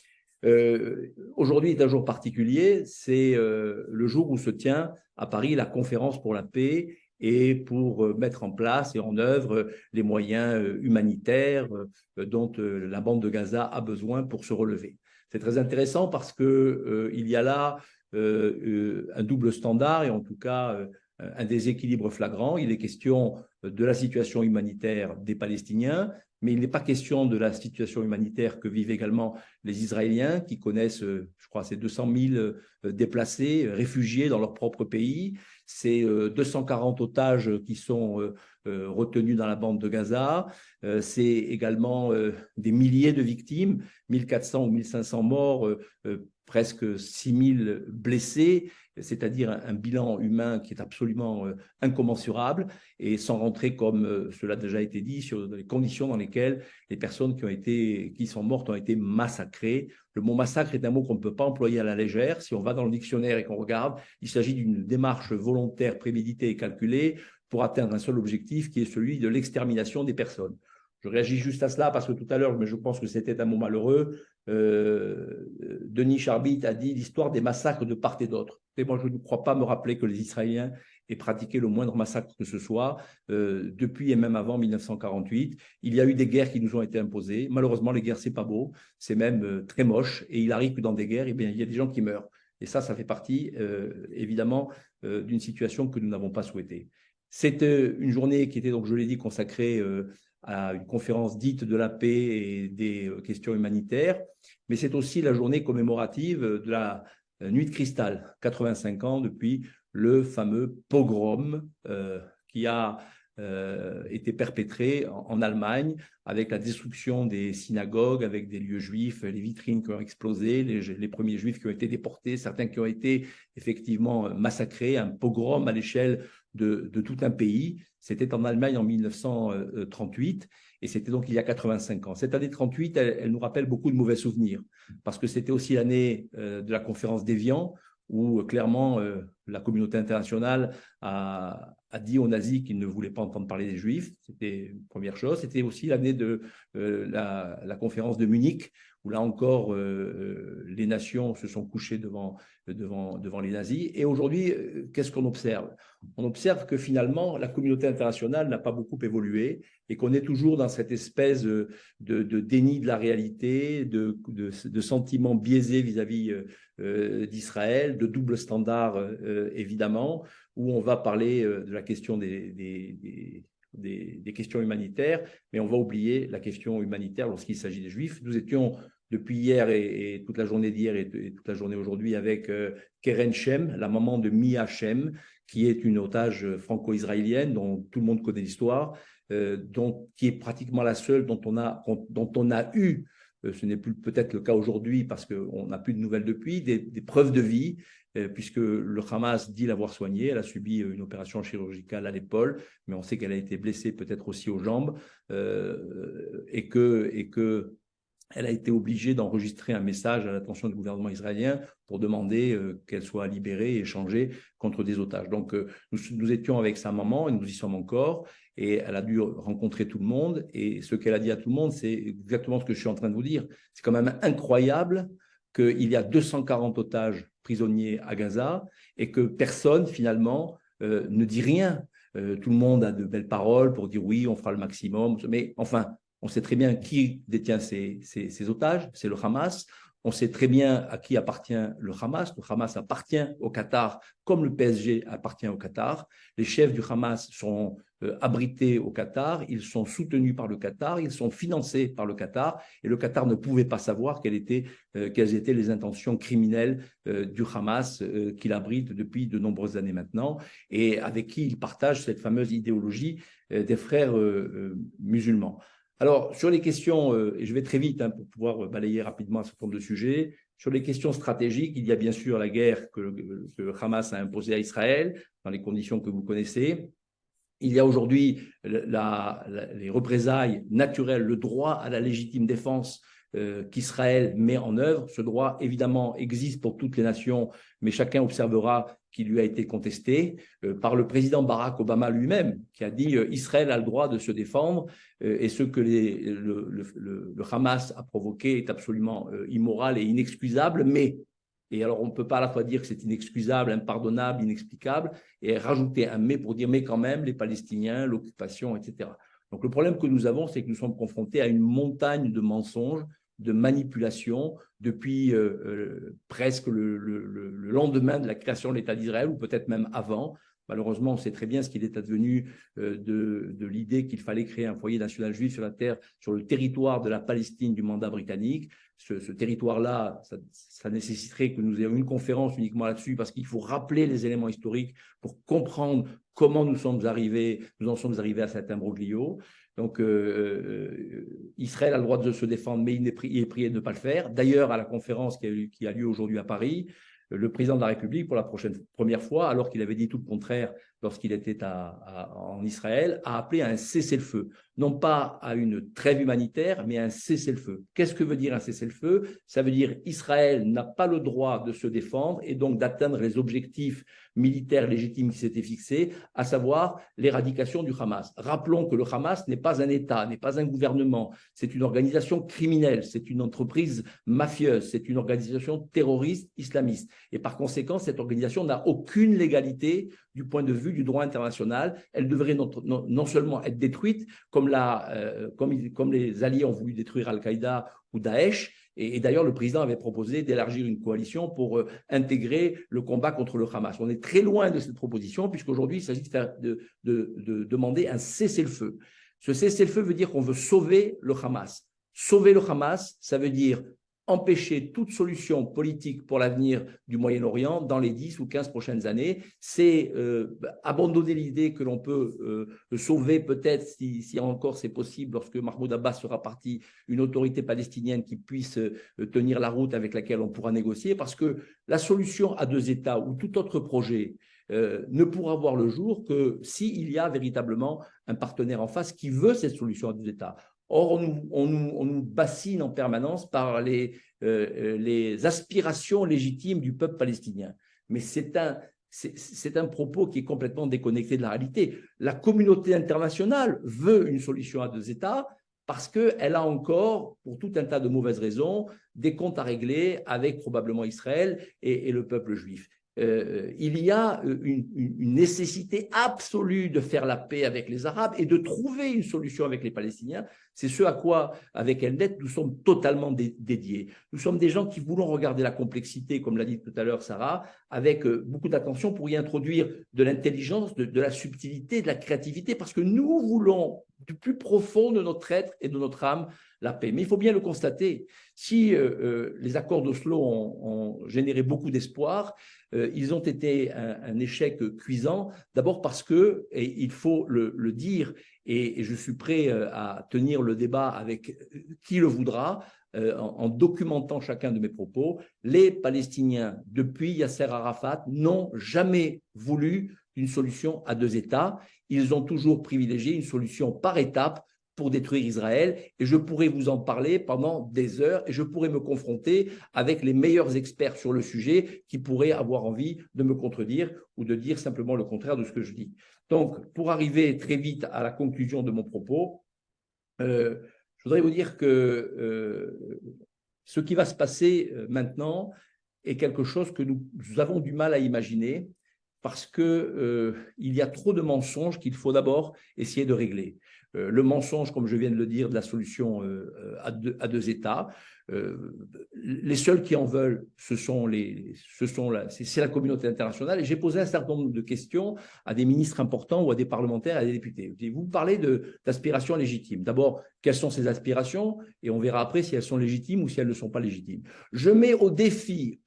Aujourd'hui est un jour particulier, c'est le jour où se tient à Paris la conférence pour la paix et pour mettre en place et en œuvre les moyens humanitaires dont la bande de Gaza a besoin pour se relever. C'est très intéressant parce qu'il y a là un double standard et en tout cas un déséquilibre flagrant. Il est question de la situation humanitaire des Palestiniens, mais il n'est pas question de la situation humanitaire que vivent également les Israéliens qui connaissent, je crois, ces 200 000 déplacés, réfugiés dans leur propre pays, ces 240 otages qui sont retenus dans la bande de Gaza, c'est également des milliers de victimes, 1400 ou 1500 morts, presque 6000 blessés, c'est-à-dire un bilan humain qui est absolument incommensurable, et sans rentrer, comme cela a déjà été dit, sur les conditions dans lesquelles les personnes qui sont mortes ont été massacrées. Le mot massacre est un mot qu'on ne peut pas employer à la légère. Si on va dans le dictionnaire et qu'on regarde, il s'agit d'une démarche volontaire, préméditée et calculée pour atteindre un seul objectif qui est celui de l'extermination des personnes. Je réagis juste à cela parce que tout à l'heure, mais je pense que c'était un mot malheureux, Denis Charbit a dit l'histoire des massacres de part et d'autre. Et moi, je ne crois pas me rappeler que les Israéliens aient pratiqué le moindre massacre que ce soit depuis et même avant 1948. Il y a eu des guerres qui nous ont été imposées. Malheureusement, les guerres, c'est pas beau, c'est même très moche. Et il arrive que dans des guerres, eh bien, il y a des gens qui meurent. Et ça fait partie, évidemment, d'une situation que nous n'avons pas souhaitée. C'est une journée qui était, donc, je l'ai dit, consacrée à une conférence dite de la paix et des questions humanitaires, mais c'est aussi la journée commémorative de la Nuit de Cristal, 85 ans depuis le fameux pogrom qui a été perpétré en Allemagne avec la destruction des synagogues, avec des lieux juifs, les vitrines qui ont explosé, les premiers juifs qui ont été déportés, certains qui ont été effectivement massacrés, un pogrom à l'échelle de tout un pays. C'était en Allemagne en 1938 et c'était donc il y a 85 ans. Cette année 38, elle nous rappelle beaucoup de mauvais souvenirs parce que c'était aussi l'année de la conférence d'Évian où clairement la communauté internationale a dit aux nazis qu'ils ne voulaient pas entendre parler des Juifs. C'était une première chose. C'était aussi l'année de la conférence de Munich où là encore, les nations se sont couchées devant les nazis. Et aujourd'hui, qu'est-ce qu'on observe? On observe que finalement, la communauté internationale n'a pas beaucoup évolué et qu'on est toujours dans cette espèce de déni de la réalité, de sentiments biaisés vis-à-vis d'Israël, de double standard, évidemment, où on va parler de la question des questions humanitaires, mais on va oublier la question humanitaire lorsqu'il s'agit des Juifs. Nous étions depuis hier et toute la journée d'hier et toute la journée aujourd'hui avec Keren Shem, la maman de Mia Shem, qui est une otage franco-israélienne dont tout le monde connaît l'histoire, qui est pratiquement la seule dont on a eu, ce n'est plus peut-être le cas aujourd'hui parce qu'on n'a plus de nouvelles depuis, des preuves de vie, puisque le Hamas dit l'avoir soignée. Elle a subi une opération chirurgicale à l'épaule, mais on sait qu'elle a été blessée peut-être aussi aux jambes, et que elle a été obligée d'enregistrer un message à l'attention du gouvernement israélien pour demander qu'elle soit libérée et échangée contre des otages. Donc, nous étions avec sa maman et nous y sommes encore. Et elle a dû rencontrer tout le monde. Et ce qu'elle a dit à tout le monde, c'est exactement ce que je suis en train de vous dire. C'est quand même incroyable qu'il y a 240 otages prisonniers à Gaza et que personne, finalement, ne dit rien. Tout le monde a de belles paroles pour dire oui, on fera le maximum. Mais enfin, on sait très bien qui détient ces otages, c'est le Hamas. On sait très bien à qui appartient le Hamas. Le Hamas appartient au Qatar, comme le PSG appartient au Qatar. Les chefs du Hamas sont abrités au Qatar, ils sont soutenus par le Qatar, ils sont financés par le Qatar, et le Qatar ne pouvait pas savoir quelles étaient les intentions criminelles du Hamas qu'il abrite depuis de nombreuses années maintenant, et avec qui il partage cette fameuse idéologie des frères musulmans. Alors, sur les questions, et je vais très vite pour pouvoir balayer rapidement un certain nombre de sujets, sur les questions stratégiques, il y a bien sûr la guerre que le Hamas a imposée à Israël, dans les conditions que vous connaissez. Il y a aujourd'hui les représailles naturelles, le droit à la légitime défense qu'Israël met en œuvre. Ce droit, évidemment, existe pour toutes les nations, mais chacun observera qu'il lui a été contesté par le président Barack Obama lui-même, qui a dit Israël a le droit de se défendre et ce que le Hamas a provoqué est absolument immoral et inexcusable, mais… Et alors, on ne peut pas à la fois dire que c'est inexcusable, impardonnable, inexplicable, et rajouter un « mais » pour dire « mais quand même, les Palestiniens, l'occupation, etc. » Donc, le problème que nous avons, c'est que nous sommes confrontés à une montagne de mensonges, de manipulations, depuis presque le lendemain de la création de l'État d'Israël, ou peut-être même avant. Malheureusement, on sait très bien ce qu'il est advenu de l'idée qu'il fallait créer un foyer national juif sur le territoire de la Palestine du mandat britannique. Ce territoire-là, ça nécessiterait que nous ayons une conférence uniquement là-dessus, parce qu'il faut rappeler les éléments historiques pour comprendre comment nous en sommes arrivés à cet imbroglio. Donc, Israël a le droit de se défendre, mais il est prié de ne pas le faire. D'ailleurs, à la conférence qui a lieu aujourd'hui à Paris, le président de la République, pour la première fois, alors qu'il avait dit tout le contraire lorsqu'il était en Israël, a appelé à un cessez-le-feu. Non pas à une trêve humanitaire, mais à un cessez-le-feu. Qu'est-ce que veut dire un cessez-le-feu? Ça veut dire Israël n'a pas le droit de se défendre et donc d'atteindre les objectifs militaires légitimes qui s'étaient fixés, à savoir l'éradication du Hamas. Rappelons que le Hamas n'est pas un État, n'est pas un gouvernement, c'est une organisation criminelle, c'est une entreprise mafieuse, c'est une organisation terroriste islamiste. Et par conséquent, cette organisation n'a aucune légalité du point de vue du droit international. Elle devrait non seulement être détruite, comme les alliés ont voulu détruire Al-Qaïda ou Daesh. Et d'ailleurs, le président avait proposé d'élargir une coalition pour intégrer le combat contre le Hamas. On est très loin de cette proposition, puisqu'aujourd'hui, il s'agit de demander un cessez-le-feu. Ce cessez-le-feu veut dire qu'on veut sauver le Hamas. Sauver le Hamas, ça veut dire empêcher toute solution politique pour l'avenir du Moyen-Orient dans les 10 ou 15 prochaines années. C'est abandonner l'idée que l'on peut sauver peut-être, si encore c'est possible, lorsque Mahmoud Abbas sera parti, une autorité palestinienne qui puisse tenir la route avec laquelle on pourra négocier, parce que la solution à deux États ou tout autre projet ne pourra voir le jour que s'il y a véritablement un partenaire en face qui veut cette solution à deux États. Or, on nous bassine en permanence par les aspirations légitimes du peuple palestinien. Mais c'est un propos qui est complètement déconnecté de la réalité. La communauté internationale veut une solution à deux États. parce qu'elle a encore, pour tout un tas de mauvaises raisons, des comptes à régler avec probablement Israël et le peuple juif. Il y a une nécessité absolue de faire la paix avec les Arabes et de trouver une solution avec les Palestiniens. C'est ce à quoi, avec Elnet, nous sommes totalement dédiés. Nous sommes des gens qui voulons regarder la complexité, comme l'a dit tout à l'heure Sarah, avec beaucoup d'attention pour y introduire de l'intelligence, de la subtilité, de la créativité, parce que nous voulons, du plus profond de notre être et de notre âme, la paix. Mais il faut bien le constater, si les accords d'Oslo ont généré beaucoup d'espoir, ils ont été un échec cuisant, d'abord parce que, et il faut le dire, et je suis prêt à tenir le débat avec qui le voudra, en documentant chacun de mes propos, les Palestiniens, depuis Yasser Arafat, n'ont jamais voulu une solution à deux États. Ils ont toujours privilégié une solution par étapes pour détruire Israël, et je pourrais vous en parler pendant des heures, et je pourrais me confronter avec les meilleurs experts sur le sujet qui pourraient avoir envie de me contredire ou de dire simplement le contraire de ce que je dis. Donc, pour arriver très vite à la conclusion de mon propos, je voudrais vous dire que ce qui va se passer maintenant est quelque chose que nous avons du mal à imaginer, parce qu'il y a trop de mensonges qu'il faut d'abord essayer de régler. Le mensonge, comme je viens de le dire, de la solution à deux États. Les seuls qui en veulent, c'est la communauté internationale. Et j'ai posé un certain nombre de questions à des ministres importants ou à des parlementaires et à des députés. Vous parlez d'aspirations légitimes. D'abord, quelles sont ces aspirations? Et on verra après si elles sont légitimes ou si elles ne sont pas légitimes. Je mets au défi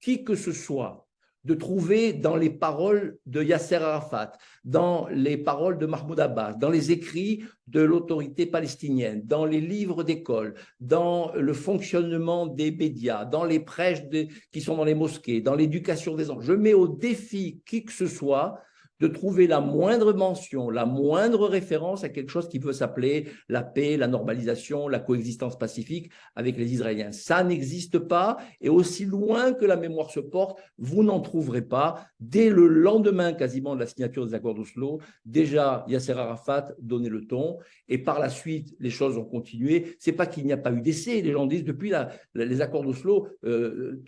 qui que ce soit de trouver dans les paroles de Yasser Arafat, dans les paroles de Mahmoud Abbas, dans les écrits de l'autorité palestinienne, dans les livres d'école, dans le fonctionnement des médias, dans les prêches qui sont dans les mosquées, dans l'éducation des enfants. Je mets au défi qui que ce soit de trouver la moindre mention, la moindre référence à quelque chose qui peut s'appeler la paix, la normalisation, la coexistence pacifique avec les Israéliens. Ça n'existe pas, et aussi loin que la mémoire se porte, vous n'en trouverez pas. Dès le lendemain quasiment de la signature des accords d'Oslo, déjà Yasser Arafat donnait le ton, et par la suite, les choses ont continué. C'est pas qu'il n'y a pas eu d'essai, les gens disent depuis les accords d'Oslo,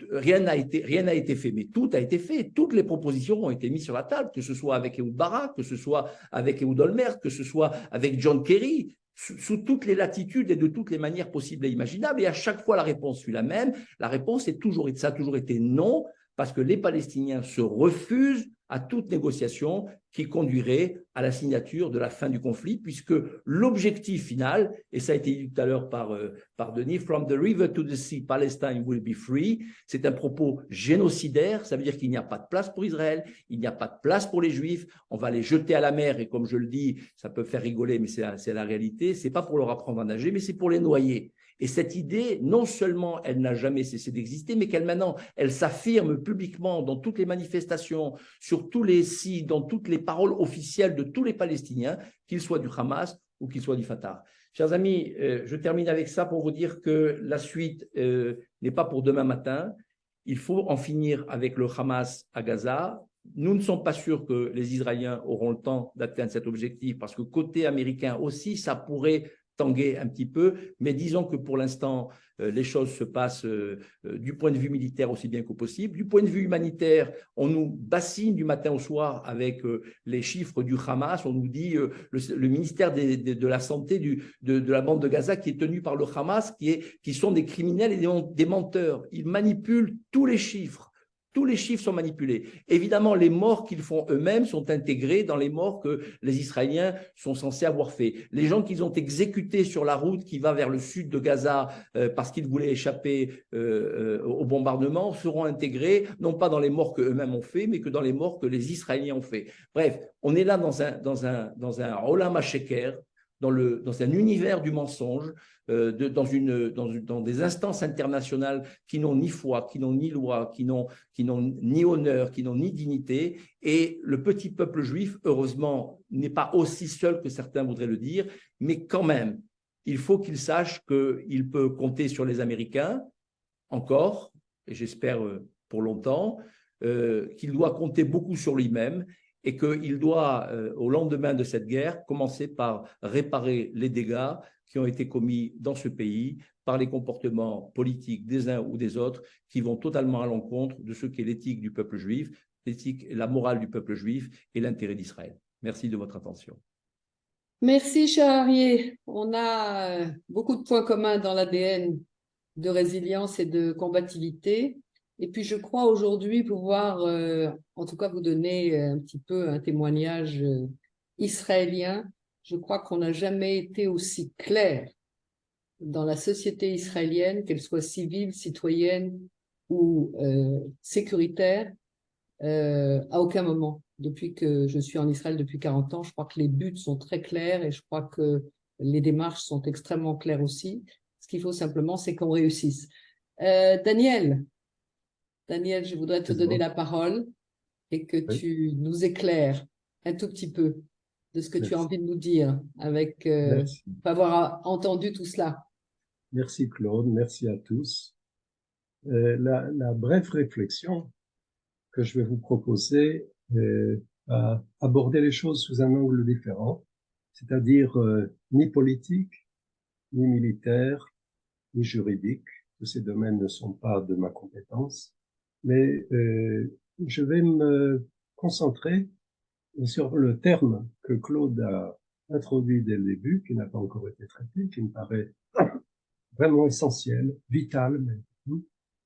rien n'a été fait, mais tout a été fait. Toutes les propositions ont été mises sur la table, que ce soit avec Ehud Barak, que ce soit avec Ehud Olmert, que ce soit avec John Kerry, sous toutes les latitudes et de toutes les manières possibles et imaginables. Et à chaque fois, la réponse fut la même. La réponse ça a toujours été non, parce que les Palestiniens se refusent à toute négociation qui conduirait à la signature de la fin du conflit, puisque l'objectif final, et ça a été dit tout à l'heure par Denis, « From the river to the sea, Palestine will be free », c'est un propos génocidaire, ça veut dire qu'il n'y a pas de place pour Israël, il n'y a pas de place pour les Juifs, on va les jeter à la mer, et comme je le dis, ça peut faire rigoler, mais c'est la réalité, c'est pas pour leur apprendre à nager, mais c'est pour les noyer. Et cette idée, non seulement elle n'a jamais cessé d'exister, mais qu'elle maintenant, elle s'affirme publiquement dans toutes les manifestations, sur tous les sites, dans toutes les paroles officielles de tous les Palestiniens, qu'ils soient du Hamas ou qu'ils soient du Fatah. Chers amis, je termine avec ça pour vous dire que la suite n'est pas pour demain matin. Il faut en finir avec le Hamas à Gaza. Nous ne sommes pas sûrs que les Israéliens auront le temps d'atteindre cet objectif, parce que côté américain aussi, ça pourrait tanguer un petit peu, mais disons que pour l'instant, les choses se passent du point de vue militaire aussi bien que possible. Du point de vue humanitaire, on nous bassine du matin au soir avec les chiffres du Hamas. On nous dit le ministère de la Santé de la bande de Gaza qui est tenu par le Hamas, qui sont des criminels et des menteurs. Ils manipulent tous les chiffres. Tous les chiffres sont manipulés. Évidemment, les morts qu'ils font eux-mêmes sont intégrés dans les morts que les Israéliens sont censés avoir fait. Les gens qu'ils ont exécutés sur la route qui va vers le sud de Gaza parce qu'ils voulaient échapper au bombardement seront intégrés, non pas dans les morts qu'eux-mêmes ont fait, mais que dans les morts que les Israéliens ont fait. Bref, on est là dans un olam ha-sheker, dans un univers du mensonge, dans des instances internationales qui n'ont ni foi, qui n'ont ni loi, qui n'ont ni honneur, qui n'ont ni dignité. Et le petit peuple juif, heureusement, n'est pas aussi seul que certains voudraient le dire, mais quand même, il faut qu'il sache qu'il peut compter sur les Américains, encore, et j'espère pour longtemps, qu'il doit compter beaucoup sur lui-même, et qu'il doit, au lendemain de cette guerre, commencer par réparer les dégâts qui ont été commis dans ce pays par les comportements politiques des uns ou des autres qui vont totalement à l'encontre de ce qu'est l'éthique du peuple juif, l'éthique et la morale du peuple juif et l'intérêt d'Israël. Merci de votre attention. Merci, cher Arié. On a beaucoup de points communs dans l'ADN de résilience et de combativité. Et puis, je crois aujourd'hui pouvoir, en tout cas, vous donner un petit peu un témoignage israélien. Je crois qu'on n'a jamais été aussi clair dans la société israélienne, qu'elle soit civile, citoyenne ou sécuritaire, à aucun moment. Depuis que je suis en Israël depuis 40 ans, je crois que les buts sont très clairs et je crois que les démarches sont extrêmement claires aussi. Ce qu'il faut simplement, c'est qu'on réussisse. Daniel, je voudrais te donner la parole et que tu nous éclaires un tout petit peu de ce que tu as envie de nous dire avec avoir entendu tout cela. Merci Claude, merci à tous. La brève réflexion que je vais vous proposer va aborder les choses sous un angle différent, c'est-à-dire ni politique, ni militaire, ni juridique. Tous ces domaines ne sont pas de ma compétence, mais je vais me concentrer sur le terme que Claude a introduit dès le début, qui n'a pas encore été traité, qui me paraît vraiment essentiel, vital, même,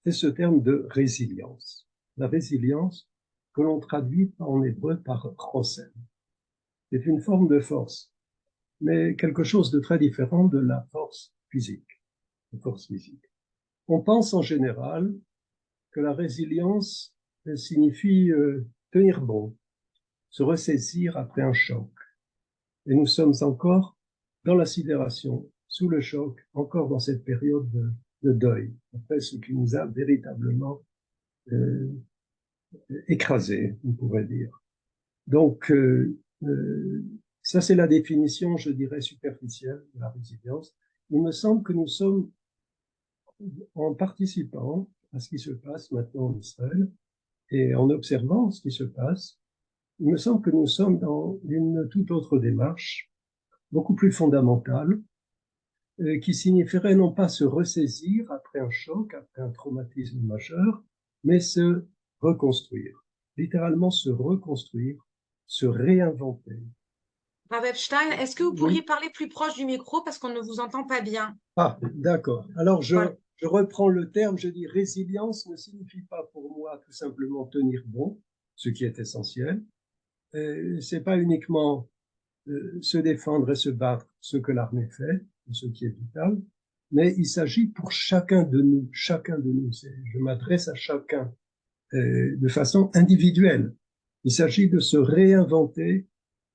c'est ce terme de résilience. La résilience que l'on traduit en hébreu par chosem. C'est une forme de force, mais quelque chose de très différent de la force physique. La force physique. On pense en général que la résilience signifie tenir bon, se ressaisir après un choc. Et nous sommes encore dans la sidération, sous le choc, encore dans cette période de deuil, après ce qui nous a véritablement écrasé, on pourrait dire. Donc, ça c'est la définition, je dirais, superficielle de la résilience. Il me semble que nous sommes, en participant à ce qui se passe maintenant en Israël et en observant ce qui se passe, il me semble que nous sommes dans une toute autre démarche, beaucoup plus fondamentale, qui signifierait non pas se ressaisir après un choc, après un traumatisme majeur, mais se reconstruire, littéralement se reconstruire, se réinventer. Rav Epstein, est-ce que vous pourriez parler plus proche du micro parce qu'on ne vous entend pas bien? Ah, d'accord. Alors, je reprends le terme, je dis résilience ne signifie pas pour moi tout simplement tenir bon, ce qui est essentiel. C'est pas uniquement se défendre et se battre, ce que l'armée fait, ce qui est vital, mais il s'agit pour chacun de nous, je m'adresse à chacun de façon individuelle. Il s'agit de se réinventer.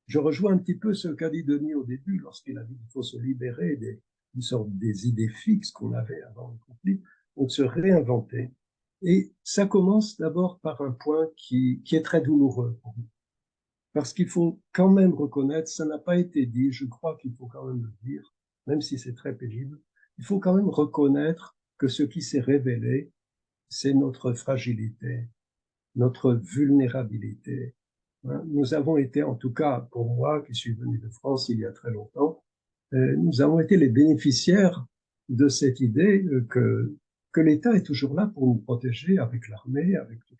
Je rejoins un petit peu ce qu'a dit Denis au début, lorsqu'il a dit qu'il faut se libérer des idées fixes qu'on avait avant le conflit, donc se réinventer. Et ça commence d'abord par un point qui est très douloureux pour nous. Parce qu'il faut quand même reconnaître, ça n'a pas été dit, je crois qu'il faut quand même le dire, même si c'est très pénible, il faut quand même reconnaître que ce qui s'est révélé, c'est notre fragilité, notre vulnérabilité. Nous avons été, en tout cas pour moi, qui suis venu de France il y a très longtemps, nous avons été les bénéficiaires de cette idée que l'État est toujours là pour nous protéger avec l'armée, avec tout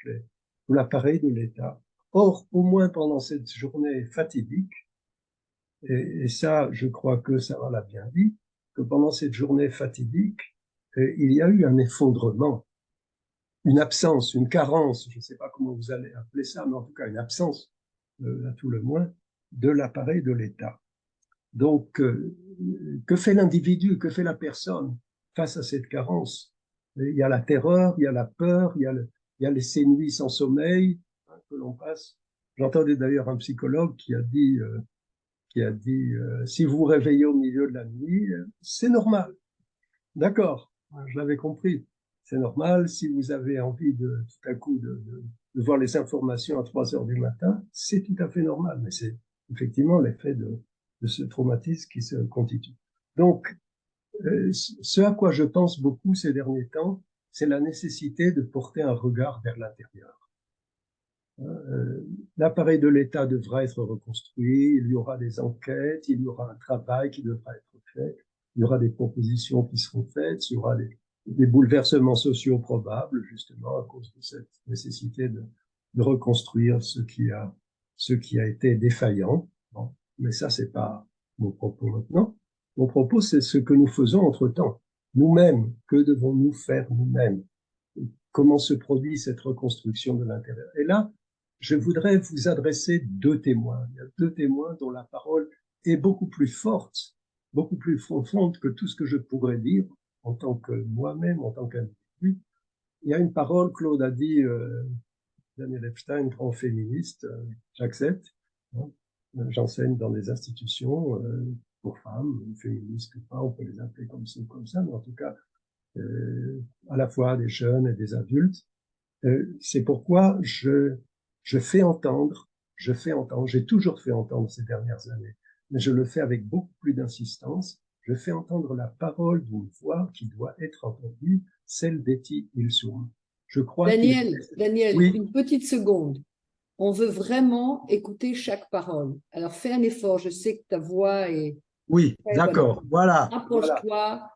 l'appareil de l'État. Or, au moins pendant cette journée fatidique, et ça, je crois que Sarah l'a bien dit, que pendant cette journée fatidique, il y a eu un effondrement, une absence, une carence, je ne sais pas comment vous allez appeler ça, mais en tout cas une absence, à tout le moins, de l'appareil de l'État. Donc, que fait l'individu, que fait la personne face à cette carence? Il y a la terreur, il y a la peur, il y a ces nuits sans sommeil que l'on passe. J'entendais d'ailleurs un psychologue qui a dit si vous vous réveillez au milieu de la nuit, c'est normal. D'accord, je l'avais compris. C'est normal. Si vous avez envie tout à coup de voir les informations à 3 heures du matin, c'est tout à fait normal. Mais c'est effectivement l'effet de ce traumatisme qui se constitue. Donc, ce à quoi je pense beaucoup ces derniers temps, c'est la nécessité de porter un regard vers l'intérieur. L'appareil de l'État devra être reconstruit, il y aura des enquêtes, il y aura un travail qui devra être fait, il y aura des propositions qui seront faites, il y aura des bouleversements sociaux probables, justement, à cause de cette nécessité de reconstruire ce qui a été défaillant. Bon, mais ça, c'est pas mon propos maintenant. Mon propos, c'est ce que nous faisons entre-temps. Nous-mêmes, que devons-nous faire nous-mêmes? Comment se produit cette reconstruction de l'intérieur? Et là, je voudrais vous adresser deux témoins. Il y a deux témoins dont la parole est beaucoup plus forte, beaucoup plus profonde que tout ce que je pourrais dire en tant que moi-même, en tant qu'individu. Il y a une parole, Claude a dit, Daniel Epstein, grand féministe, j'accepte. Hein, j'enseigne dans des institutions pour femmes, féministes ou pas, on peut les appeler comme ça, mais en tout cas, à la fois des jeunes et des adultes. C'est pourquoi je fais entendre, j'ai toujours fait entendre ces dernières années, mais je le fais avec beaucoup plus d'insistance. Je fais entendre la parole d'une voix qui doit être entendue, celle d'Etty Hillesum. Je crois Daniel, oui. Une petite seconde. On veut vraiment écouter chaque parole. Alors fais un effort. Je sais que ta voix est... Oui, d'accord. Voilà. Rapproche-toi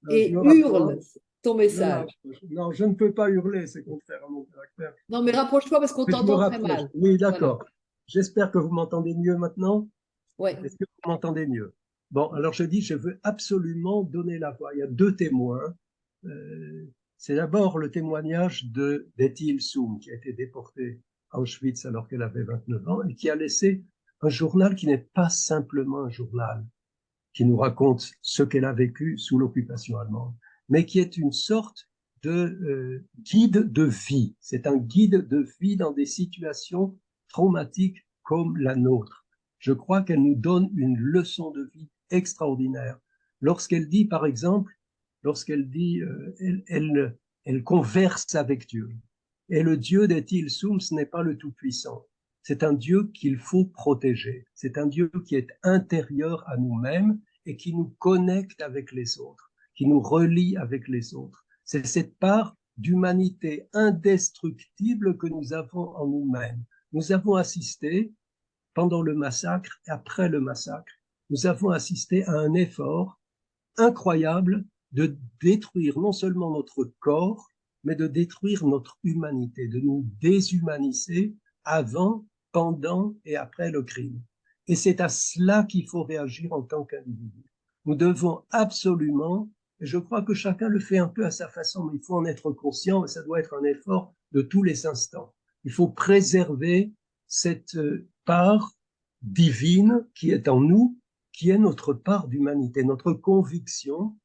et me hurle ton message. Non, je ne peux pas hurler, c'est contraire à mon caractère. Non, mais rapproche-toi parce qu'on t'entend très mal. Oui, d'accord. Voilà. J'espère que vous m'entendez mieux maintenant. Oui. Est-ce que vous m'entendez mieux? Bon, alors je dis, je veux absolument donner la voix. Il y a deux témoins. C'est d'abord le témoignage d'Etty Hillesum, qui a été déportée à Auschwitz alors qu'elle avait 29 ans et qui a laissé un journal qui n'est pas simplement un journal qui nous raconte ce qu'elle a vécu sous l'occupation allemande, mais qui est une sorte de guide de vie. C'est un guide de vie dans des situations traumatiques comme la nôtre. Je crois qu'elle nous donne une leçon de vie extraordinaire. Lorsqu'elle dit, par exemple, elle converse avec Dieu. Et le Dieu d'Etty Hillesum, ce n'est pas le Tout-Puissant. C'est un Dieu qu'il faut protéger. C'est un Dieu qui est intérieur à nous-mêmes et qui nous connecte avec les autres, qui nous relie avec les autres. C'est cette part d'humanité indestructible que nous avons en nous-mêmes. Nous avons assisté, pendant le massacre et après le massacre, nous avons assisté à un effort incroyable de détruire non seulement notre corps, mais de détruire notre humanité, de nous déshumaniser avant, pendant et après le crime. Et c'est à cela qu'il faut réagir en tant qu'individu. Nous devons absolument, et je crois que chacun le fait un peu à sa façon, mais il faut en être conscient et ça doit être un effort de tous les instants. Il faut préserver cette part divine qui est en nous, qui est notre part d'humanité, notre conviction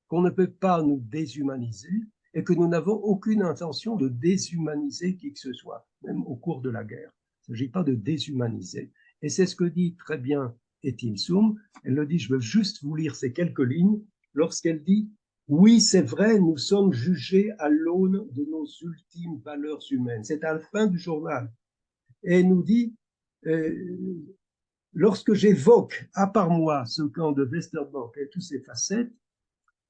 qu'on ne peut pas nous déshumaniser et que nous n'avons aucune intention de déshumaniser qui que ce soit, même au cours de la guerre. Il ne s'agit pas de déshumaniser. Et c'est ce que dit très bien Etty Hillesum. Elle le dit, je veux juste vous lire ces quelques lignes, lorsqu'elle dit « Oui, c'est vrai, nous sommes jugés à l'aune de nos ultimes valeurs humaines. » C'est à la fin du journal. Et elle nous dit lorsque j'évoque à part moi ce camp de Westerbork et toutes ses facettes,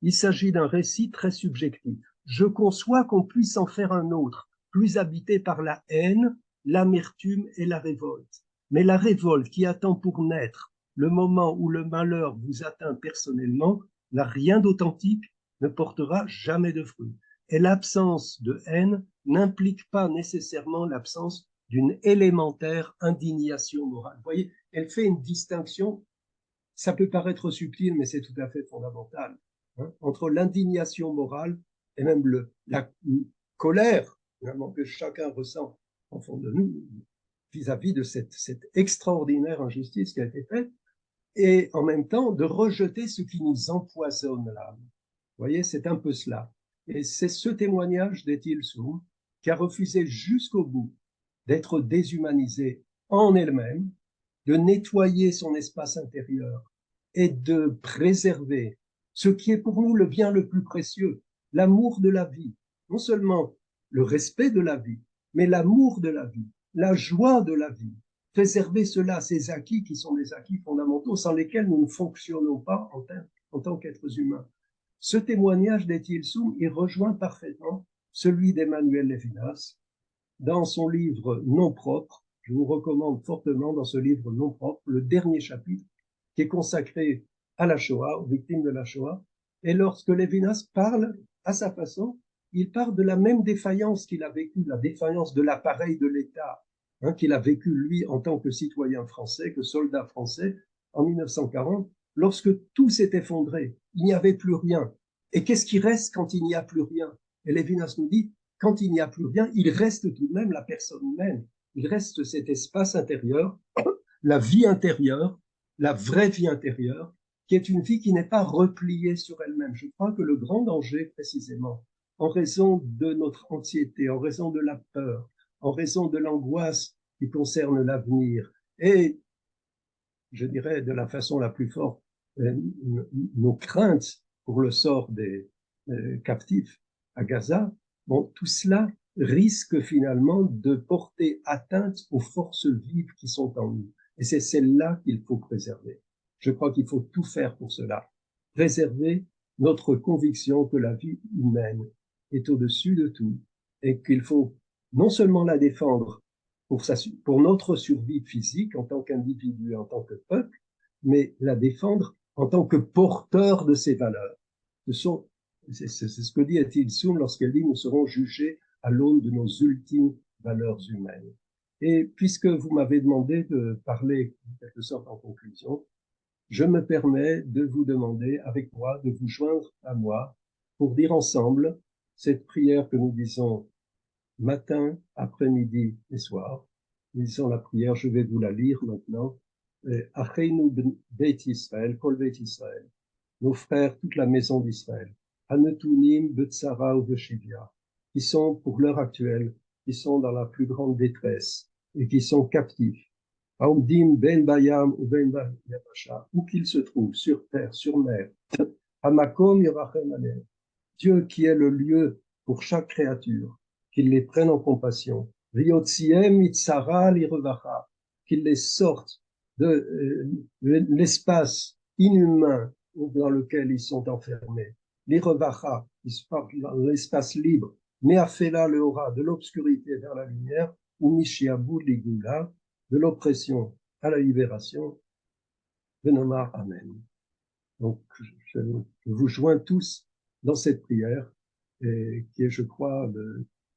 il s'agit d'un récit très subjectif. Je conçois qu'on puisse en faire un autre, plus habité par la haine, l'amertume et la révolte. Mais la révolte qui attend pour naître le moment où le malheur vous atteint personnellement n'a rien d'authentique, ne portera jamais de fruits. Et l'absence de haine n'implique pas nécessairement l'absence d'une élémentaire indignation morale. Vous voyez, elle fait une distinction, ça peut paraître subtil, mais c'est tout à fait fondamental, hein, entre l'indignation morale et même la colère finalement, que chacun ressent en fond de nous vis-à-vis de cette extraordinaire injustice qui a été faite, et en même temps de rejeter ce qui nous empoisonne l'âme. Vous voyez, c'est un peu cela. Et c'est ce témoignage d'Etty Hillesum qui a refusé jusqu'au bout d'être déshumanisée en elle-même, de nettoyer son espace intérieur et de préserver ce qui est pour nous le bien le plus précieux, l'amour de la vie. Non seulement le respect de la vie, mais l'amour de la vie, la joie de la vie. Préserver cela, ces acquis qui sont des acquis fondamentaux sans lesquels nous ne fonctionnons pas en tant qu'êtres humains. Ce témoignage d'Etty Hillesum, il rejoint parfaitement celui d'Emmanuel Levinas, dans son livre Non propre. Je vous recommande fortement dans ce livre Non propre, le dernier chapitre qui est consacré à la Shoah, aux victimes de la Shoah. Et lorsque Lévinas parle à sa façon, il parle de la même défaillance qu'il a vécue, la défaillance de l'appareil de l'État, hein, qu'il a vécu lui en tant que citoyen français, que soldat français en 1940, lorsque tout s'est effondré, il n'y avait plus rien. Et qu'est-ce qui reste quand il n'y a plus rien? Et Lévinas nous dit, quand il n'y a plus rien, il reste tout de même la personne humaine. Il reste cet espace intérieur, la vie intérieure, la vraie vie intérieure, qui est une vie qui n'est pas repliée sur elle-même. Je crois que le grand danger, précisément, en raison de notre anxiété, en raison de la peur, en raison de l'angoisse qui concerne l'avenir, et, je dirais, de la façon la plus forte, nos craintes pour le sort des captifs à Gaza, bon, tout cela risque finalement de porter atteinte aux forces vives qui sont en nous. Et c'est celle-là qu'il faut préserver. Je crois qu'il faut tout faire pour cela. Préserver notre conviction que la vie humaine est au-dessus de tout et qu'il faut non seulement la défendre pour notre survie physique en tant qu'individu, en tant que peuple, mais la défendre en tant que porteur de ces valeurs. C'est ce que dit Ethel Soum lorsqu'elle dit « Nous serons jugés à l'aune de nos ultimes valeurs humaines ». Et puisque vous m'avez demandé de parler, en quelque sorte, en conclusion, je me permets de vous demander, avec moi, de vous joindre à moi pour dire ensemble cette prière que nous disons matin, après-midi et soir. Nous disons la prière, je vais vous la lire maintenant. Acheinu Beit Israël, Kol Beit Israël, nos frères, toute la maison d'Israël, Hanetunim Betsara ou Beshivia, qui sont pour l'heure actuelle, qui sont dans la plus grande détresse et qui sont captifs. Haomdim Ben Bayam ou Ben Yabasha, où qu'ils se trouvent, sur terre, sur mer. Hamakom Yorachem Aleem, Dieu qui est le lieu pour chaque créature, qu'il les prenne en compassion. Riotsiem Itzara Lirevacha, qu'il les sorte de l'espace inhumain dans lequel ils sont enfermés. Lirevacha, ils se parlent dans l'espace libre. Meafela Leora, de l'obscurité vers la lumière, ou Mishiabu Ligula, de l'oppression à la libération. Venomar Amen. Donc, je vous joins tous dans cette prière, et qui est, je crois,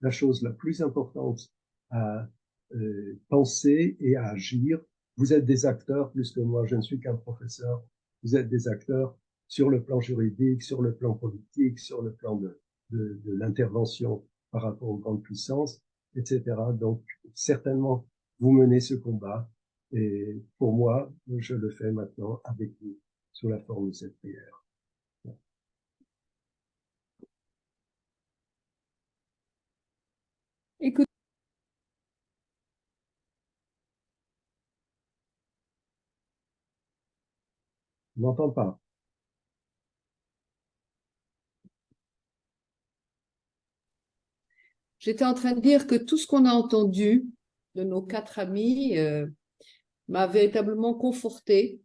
la chose la plus importante à penser et à agir. Vous êtes des acteurs plus que moi, je ne suis qu'un professeur. Vous êtes des acteurs sur le plan juridique, sur le plan politique, sur le plan de l'intervention par rapport aux grandes puissances, etc. Donc, certainement, vous menez ce combat. Et pour moi, je le fais maintenant avec vous, sous la forme de cette prière. Écoute. Je n'entends pas. J'étais en train de dire que tout ce qu'on a entendu de nos 4 amis m'a véritablement conforté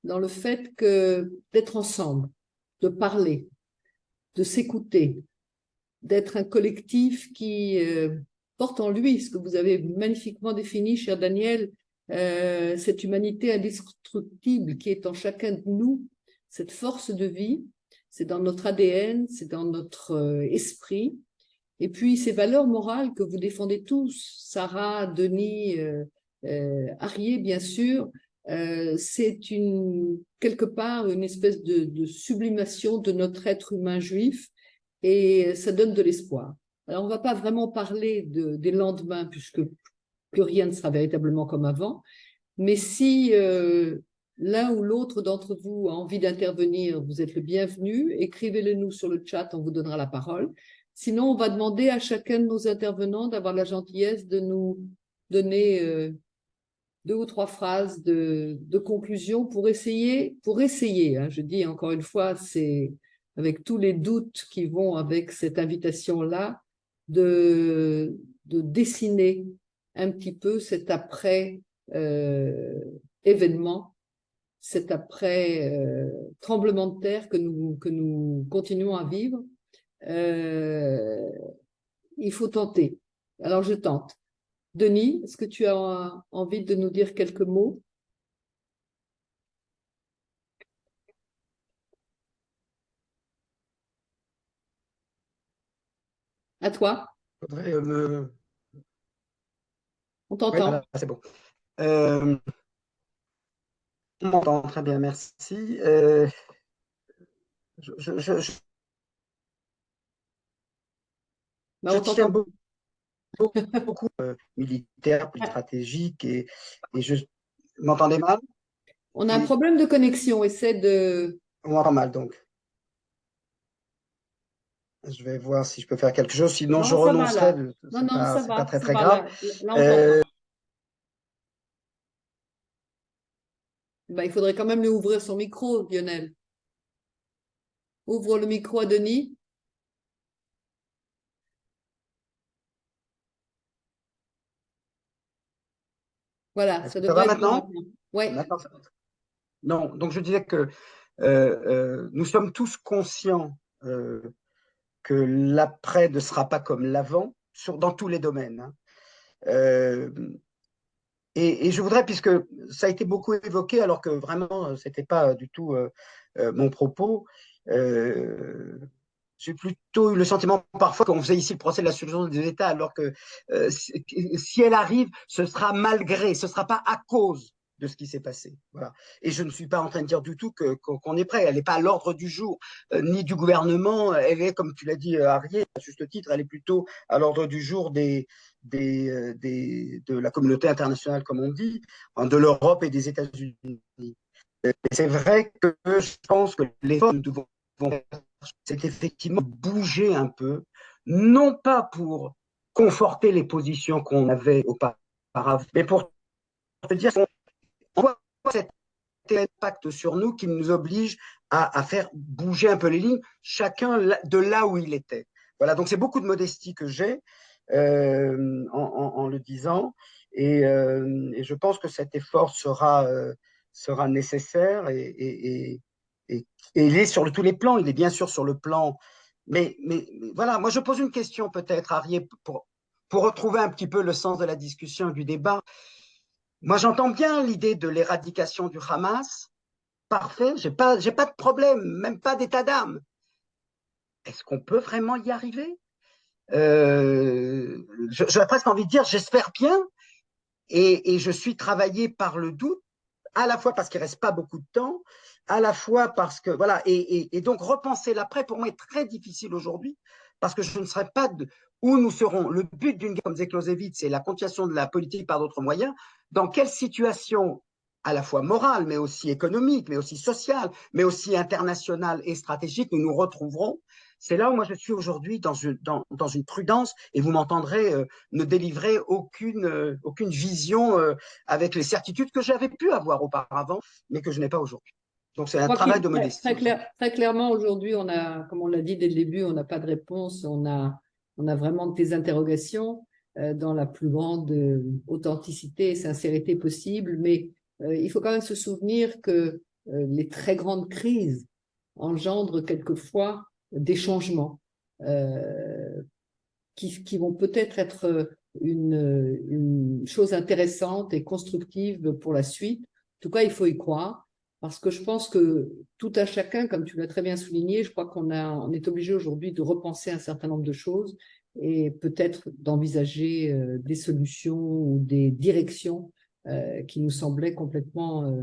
dans le fait que d'être ensemble, de parler, de s'écouter, d'être un collectif qui porte en lui ce que vous avez magnifiquement défini, cher Daniel, cette humanité indestructible qui est en chacun de nous, cette force de vie, c'est dans notre ADN, c'est dans notre esprit, et puis ces valeurs morales que vous défendez tous, Sarah, Denis, Arié, bien sûr, c'est quelque part une espèce de sublimation de notre être humain juif, et ça donne de l'espoir. Alors, on ne va pas vraiment parler des lendemains, puisque plus rien ne sera véritablement comme avant, mais si l'un ou l'autre d'entre vous a envie d'intervenir, vous êtes le bienvenu, écrivez-le nous sur le chat, on vous donnera la parole. Sinon, on va demander à chacun de nos intervenants d'avoir la gentillesse de nous donner 2 ou 3 phrases de conclusion pour essayer, hein, je dis encore une fois, c'est avec tous les doutes qui vont avec cette invitation-là, de dessiner un petit peu cet après événement, cet après tremblement de terre que nous continuons à vivre. Il faut tenter. Alors, je tente. Denis, est-ce que tu as envie de nous dire quelques mots? À toi, Faudrait on Oui, t'entend. voilà, c'est bon. On m'entend très bien, merci. Je Bah, on tiens t'entend. beaucoup militaire, plus stratégique, et je vous m'entendez mal? On a un problème de connexion. Essaie de… On m'entend mal, donc. Je vais voir si je peux faire quelque chose, sinon je Non, ça va renoncerai. là. Non, non, ça C'est pas va, très ça très va. grave. Là, on t'entend. Bah, il faudrait quand même lui ouvrir son micro, Lionel. Ouvre le micro à Denis. Voilà, Est-ce ça que ça va devrait être bon maintenant? maintenant. Oui, Maintenant, ça va. Non, donc je disais que nous sommes tous conscients que l'après ne sera pas comme l'avant, dans tous les domaines, hein. Euh, et je voudrais, puisque ça a été beaucoup évoqué, alors que vraiment, ce n'était pas du tout mon propos, j'ai plutôt eu le sentiment parfois qu'on faisait ici le procès de la surveillance des États, alors que si elle arrive, ce sera malgré, ce ne sera pas à cause de ce qui s'est passé. Voilà. Et je ne suis pas en train de dire du tout qu'on est prêt. Elle n'est pas à l'ordre du jour, ni du gouvernement. Elle est, comme tu l'as dit, Arié, à juste titre, elle est plutôt à l'ordre du jour de la communauté internationale, comme on dit, de l'Europe et des États-Unis. C'est vrai que je pense que l'effort que nous devons faire, c'est effectivement bouger un peu, non pas pour conforter les positions qu'on avait auparavant, mais pour te dire qu'on voit cet impact sur nous qui nous oblige à faire bouger un peu les lignes, chacun de là où il était. Voilà, donc c'est beaucoup de modestie que j'ai en le disant, et je pense que cet effort sera nécessaire, et il est sur tous les plans, il est bien sûr sur le plan, mais voilà, moi je pose une question peut-être, Arié, pour retrouver un petit peu le sens de la discussion, du débat. Moi j'entends bien l'idée de l'éradication du Hamas, parfait, j'ai pas de problème, même pas d'état d'âme. Est-ce qu'on peut vraiment y arriver? J'aurais presque envie de dire, j'espère bien, et je suis travaillé par le doute, à la fois parce qu'il ne reste pas beaucoup de temps, à la fois parce que, voilà, et donc repenser l'après, pour moi, est très difficile aujourd'hui, parce que je ne serais pas où nous serons. Le but d'une guerre, comme disait Clausewitz, c'est la continuation de la politique par d'autres moyens. Dans quelle situation, à la fois morale, mais aussi économique, mais aussi sociale, mais aussi internationale et stratégique, nous nous retrouverons? C'est là où moi je suis aujourd'hui dans une prudence, et vous m'entendrez ne délivrer aucune vision avec les certitudes que j'avais pu avoir auparavant, mais que je n'ai pas aujourd'hui. Donc c'est un travail de modestie. Très clairement, aujourd'hui, on a, comme on l'a dit dès le début, on n'a pas de réponse, on a vraiment des interrogations dans la plus grande authenticité et sincérité possible, mais il faut quand même se souvenir que les très grandes crises engendrent quelquefois des changements qui vont peut-être être une chose intéressante et constructive pour la suite. En tout cas, il faut y croire, parce que je pense que tout à chacun, comme tu l'as très bien souligné, je crois on est obligé aujourd'hui de repenser un certain nombre de choses et peut-être d'envisager des solutions ou des directions qui nous semblaient complètement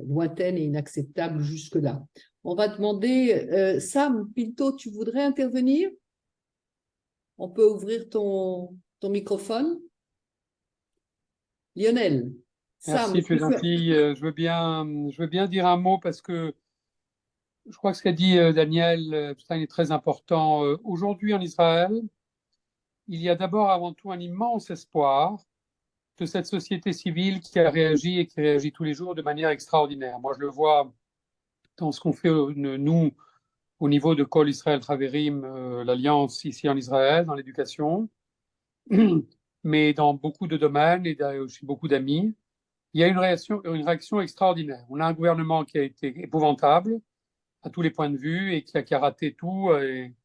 lointaines et inacceptables jusque-là. On va demander, Sam Pinto, tu voudrais intervenir? On peut ouvrir ton microphone. Lionel, Sam. Merci, tu es gentil. Je veux bien dire un mot parce que je crois que ce qu'a dit Daniel Stein est très important. Aujourd'hui en Israël, il y a d'abord avant tout un immense espoir de cette société civile qui a réagi et qui réagit tous les jours de manière extraordinaire. Moi, je le vois dans ce qu'on fait, nous, au niveau de Kol Israël Traverim, l'Alliance ici en Israël, dans l'éducation, mais dans beaucoup de domaines et aussi beaucoup d'amis. Il y a une réaction extraordinaire. On a un gouvernement qui a été épouvantable à tous les points de vue et qui a raté tout. Et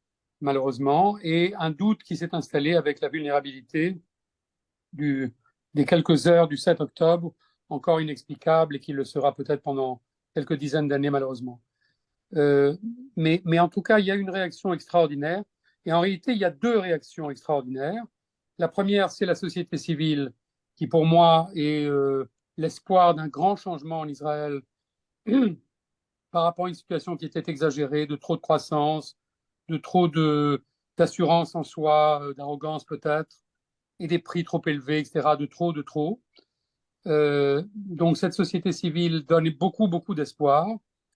malheureusement, et un doute qui s'est installé avec la vulnérabilité des quelques heures du 7 octobre, encore inexplicable et qui le sera peut-être pendant quelques dizaines d'années, malheureusement. Mais en tout cas, il y a une réaction extraordinaire. Et en réalité, il y a deux réactions extraordinaires. La première, c'est la société civile, qui pour moi est l'espoir d'un grand changement en Israël par rapport à une situation qui était exagérée, de trop de croissance, de trop d'assurance en soi, d'arrogance peut-être, et des prix trop élevés, etc., de trop. Donc cette société civile donne beaucoup, beaucoup d'espoir.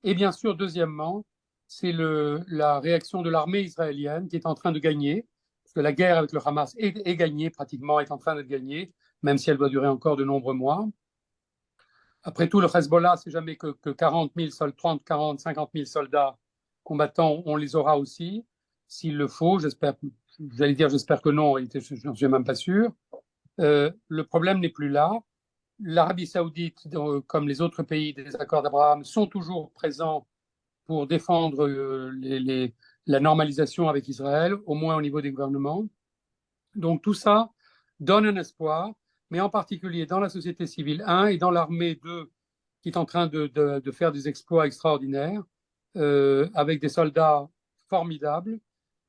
Et bien sûr, deuxièmement, c'est la réaction de l'armée israélienne qui est en train de gagner, parce que la guerre avec le Hamas est gagnée pratiquement, est en train d'être gagnée, même si elle doit durer encore de nombreux mois. Après tout, le Hezbollah, c'est jamais que 40 000, 30, 40, 50 000 soldats combattants, on les aura aussi, s'il le faut. J'espère que non, en réalité, je n'en suis même pas sûr. Le problème n'est plus là. L'Arabie saoudite, comme les autres pays des accords d'Abraham, sont toujours présents pour défendre la normalisation avec Israël, au moins au niveau des gouvernements. Donc tout ça donne un espoir, mais en particulier dans la société civile, et dans l'armée, qui est en train de faire des exploits extraordinaires, avec des soldats formidables.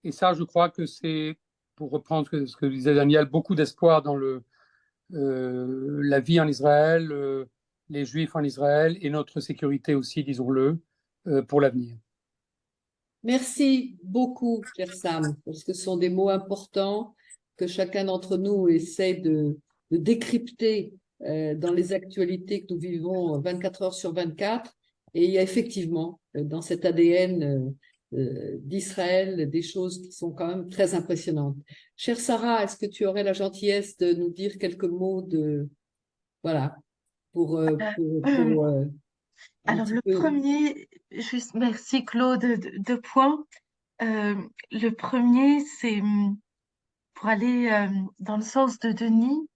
Et ça, je crois que c'est, pour reprendre ce que disait Daniel, beaucoup d'espoir dans la vie en Israël, les Juifs en Israël et notre sécurité aussi, disons-le, pour l'avenir. Merci beaucoup, cher Sam, parce que ce sont des mots importants que chacun d'entre nous essaie de décrypter dans les actualités que nous vivons 24 heures sur 24. Et il y a effectivement dans cet ADN d'Israël des choses qui sont quand même très impressionnantes. Chère Sarah, est-ce que tu aurais la gentillesse de nous dire quelques mots voilà, pour alors, le premier, juste merci Claude, deux points. Le premier, c'est pour aller dans le sens de Denis.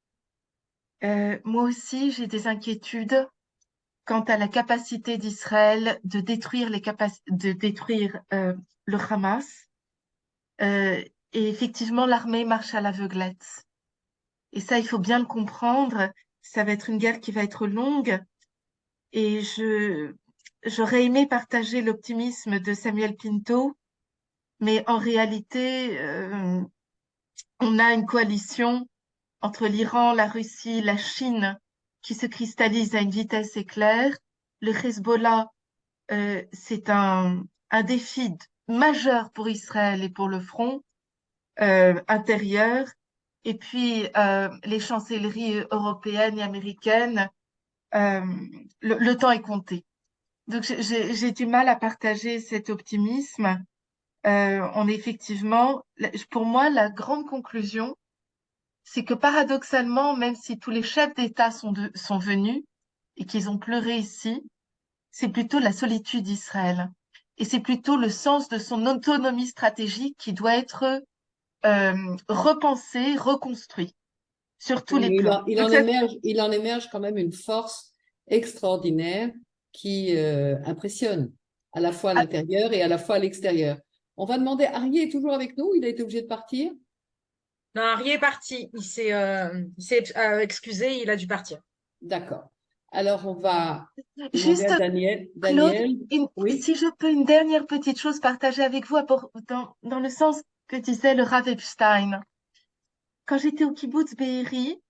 Moi aussi, j'ai des inquiétudes quant à la capacité d'Israël de détruire le Hamas. Et effectivement, l'armée marche à l'aveuglette. Et ça, il faut bien le comprendre. Ça va être une guerre qui va être longue. Et j'aurais aimé partager l'optimisme de Samuel Pinto, mais en réalité, on a une coalition entre l'Iran, la Russie, la Chine qui se cristallise à une vitesse éclair. Le Hezbollah, c'est un défi majeur pour Israël et pour le front intérieur. Et puis, les chancelleries européennes et américaines, le temps est compté. Donc, j'ai du mal à partager cet optimisme. On est effectivement, pour moi, la grande conclusion, c'est que paradoxalement, même si tous les chefs d'État sont venus et qu'ils ont pleuré ici, c'est plutôt la solitude d'Israël. Et c'est plutôt le sens de son autonomie stratégique qui doit être repensé, reconstruit sur tous les plans. Il en émerge quand même une force extraordinaire qui impressionne, à la fois à l'intérieur et à la fois à l'extérieur. On va demander, Arié est toujours avec nous? Il a été obligé de partir? Non, Arié est parti. Il s'est excusé, il a dû partir. D'accord. Alors, on va juste demander à Daniel. Claude, Oui. si je peux une dernière petite chose partager avec vous dans le sens que disait le Rav Epstein. Quand j'étais au kibbutz Be'eri,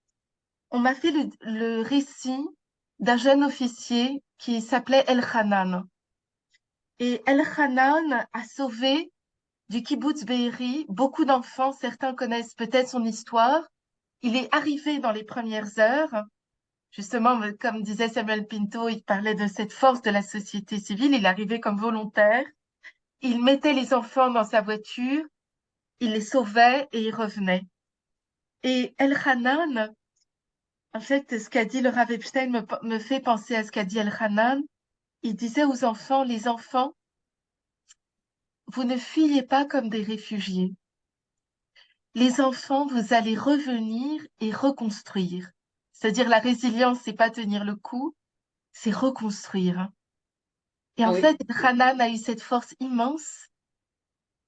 on m'a fait le récit d'un jeune officier qui s'appelait Elchanan. Et Elchanan a sauvé du kibbutz Be'eri beaucoup d'enfants. Certains connaissent peut-être son histoire. Il est arrivé dans les premières heures. Justement, comme disait Samuel Pinto, il parlait de cette force de la société civile. Il arrivait comme volontaire. Il mettait les enfants dans sa voiture. Il les sauvait et il revenait. Et Elchanan, en fait, ce qu'a dit le Rav Epstein me fait penser à ce qu'a dit Elchanan. Il disait aux enfants, les enfants, vous ne fuyez pas comme des réfugiés. Les enfants, vous allez revenir et reconstruire. C'est-à-dire la résilience, c'est pas tenir le coup, c'est reconstruire. Et en fait, Elchanan a eu cette force immense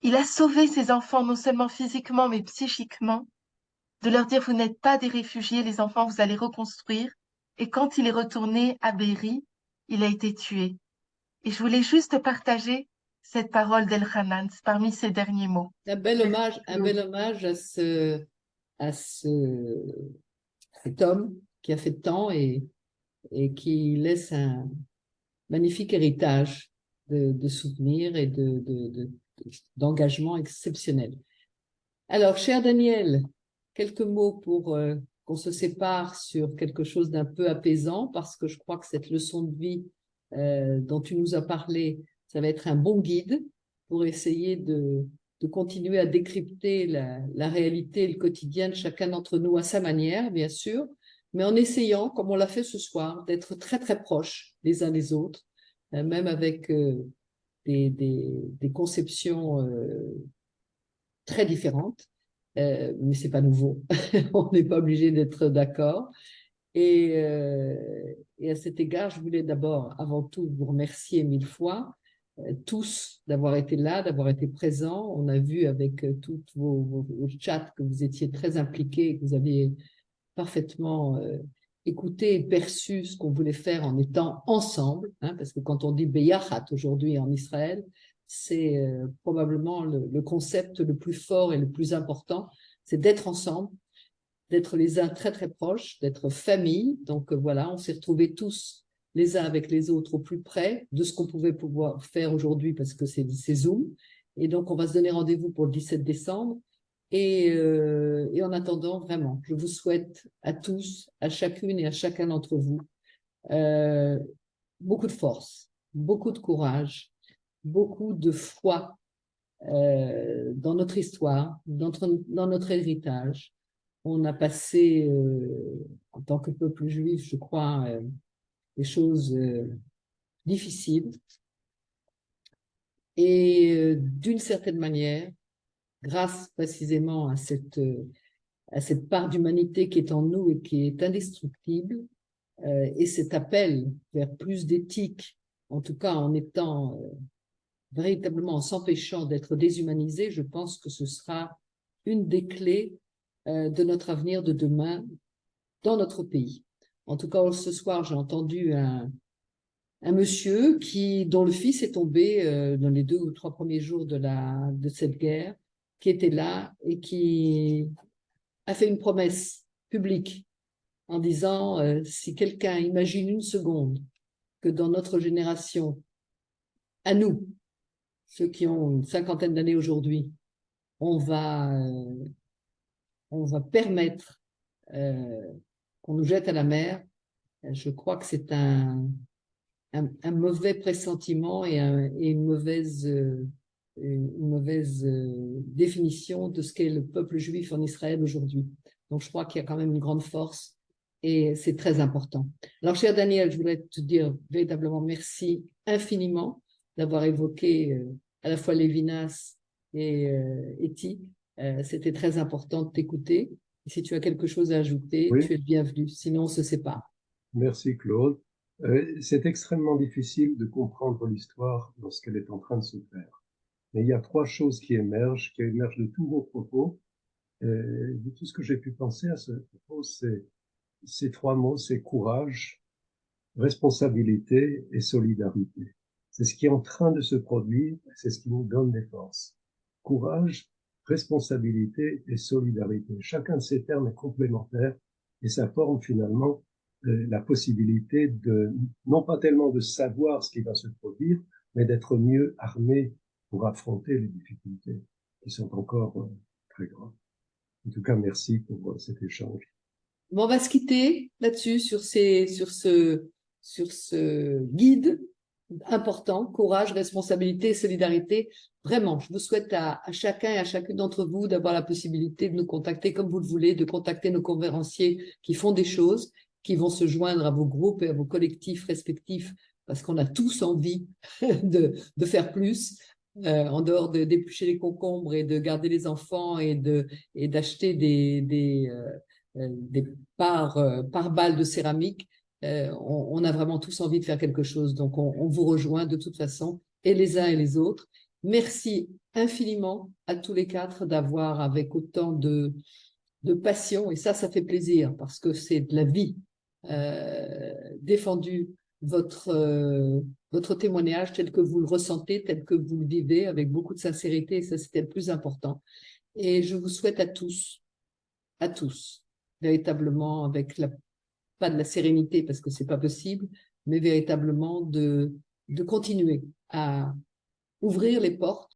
Il a sauvé ses enfants, non seulement physiquement, mais psychiquement, de leur dire, vous n'êtes pas des réfugiés, les enfants, vous allez reconstruire. Et quand il est retourné à Be'eri, il a été tué. Et je voulais juste partager cette parole d'Elhanan parmi ses derniers mots. Un bel hommage à cet homme qui a fait tant et qui laisse un magnifique héritage de souvenirs et d'engagement exceptionnel. Alors, cher Daniel, quelques mots pour qu'on se sépare sur quelque chose d'un peu apaisant, parce que je crois que cette leçon de vie dont tu nous as parlé, ça va être un bon guide pour essayer de continuer à décrypter la réalité et le quotidien de chacun d'entre nous à sa manière, bien sûr, mais en essayant, comme on l'a fait ce soir, d'être très très proches les uns des autres, même avec des conceptions très différentes, mais c'est pas nouveau, on n'est pas obligé d'être d'accord. Et à cet égard, je voulais d'abord, avant tout, vous remercier 1000 fois, tous d'avoir été là, d'avoir été présents. On a vu avec tous vos chats que vous étiez très impliqués, que vous aviez parfaitement écouté et perçu ce qu'on voulait faire en étant ensemble, hein, parce que quand on dit Beyachat aujourd'hui en Israël, c'est probablement le concept le plus fort et le plus important, c'est d'être ensemble, d'être les uns très très proches, d'être famille. Donc voilà, on s'est retrouvés tous les uns avec les autres au plus près de ce qu'on pouvait pouvoir faire aujourd'hui parce que c'est Zoom. Et donc on va se donner rendez-vous pour le 17 décembre. Et en attendant, vraiment, je vous souhaite à tous, à chacune et à chacun d'entre vous, beaucoup de force, beaucoup de courage, beaucoup de foi dans notre histoire, dans notre héritage. On a passé, en tant que peuple juif, je crois, des choses difficiles. Et d'une certaine manière, grâce précisément à cette part d'humanité qui est en nous et qui est indestructible, et cet appel vers plus d'éthique, en tout cas en étant véritablement en s'empêchant d'être déshumanisé, je pense que ce sera une des clés de notre avenir de demain dans notre pays. En tout cas, ce soir, j'ai entendu un monsieur dont le fils est tombé dans les 2 ou 3 premiers jours de cette guerre, qui était là et qui a fait une promesse publique en disant si quelqu'un imagine une seconde que dans notre génération, à nous, ceux qui ont une 50aine d'années aujourd'hui, on va permettre qu'on nous jette à la mer, je crois que c'est un mauvais pressentiment et une mauvaise définition de ce qu'est le peuple juif en Israël aujourd'hui. Donc, je crois qu'il y a quand même une grande force et c'est très important. Alors, cher Daniel, je voudrais te dire véritablement merci infiniment d'avoir évoqué à la fois Lévinas et Eti. C'était très important de t'écouter. Et si tu as quelque chose à ajouter, Oui. tu es le bienvenu. Sinon, on se sépare. Merci Claude. C'est extrêmement difficile de comprendre l'histoire lorsqu'elle est en train de se faire. Mais il y a 3 choses qui émergent de tous vos propos. De tout ce que j'ai pu penser à ce propos, c'est ces 3 mots, c'est courage, responsabilité et solidarité. C'est ce qui est en train de se produire, c'est ce qui nous donne des forces. Courage, responsabilité et solidarité. Chacun de ces termes est complémentaire et ça forme finalement la possibilité de, non pas tellement de savoir ce qui va se produire, mais d'être mieux armé pour affronter les difficultés qui sont encore très graves. En tout cas, merci pour cet échange. Bon, on va se quitter là-dessus, sur ce guide important, courage, responsabilité et solidarité. Vraiment, je vous souhaite à chacun et à chacune d'entre vous d'avoir la possibilité de nous contacter comme vous le voulez, de contacter nos conférenciers qui font des choses, qui vont se joindre à vos groupes et à vos collectifs respectifs, parce qu'on a tous envie de faire plus, en dehors de d'éplucher les concombres et de garder les enfants et d'acheter des pare-balles de céramique. On a vraiment tous envie de faire quelque chose. Donc, on vous rejoint de toute façon, et les uns et les autres. Merci infiniment à tous les quatre d'avoir, avec autant de passion, et ça fait plaisir parce que c'est de la vie, défendu votre témoignage tel que vous le ressentez, tel que vous le vivez, avec beaucoup de sincérité, et ça c'était le plus important. Et je vous souhaite à tous, véritablement pas de la sérénité parce que c'est pas possible, mais véritablement de continuer à ouvrir les portes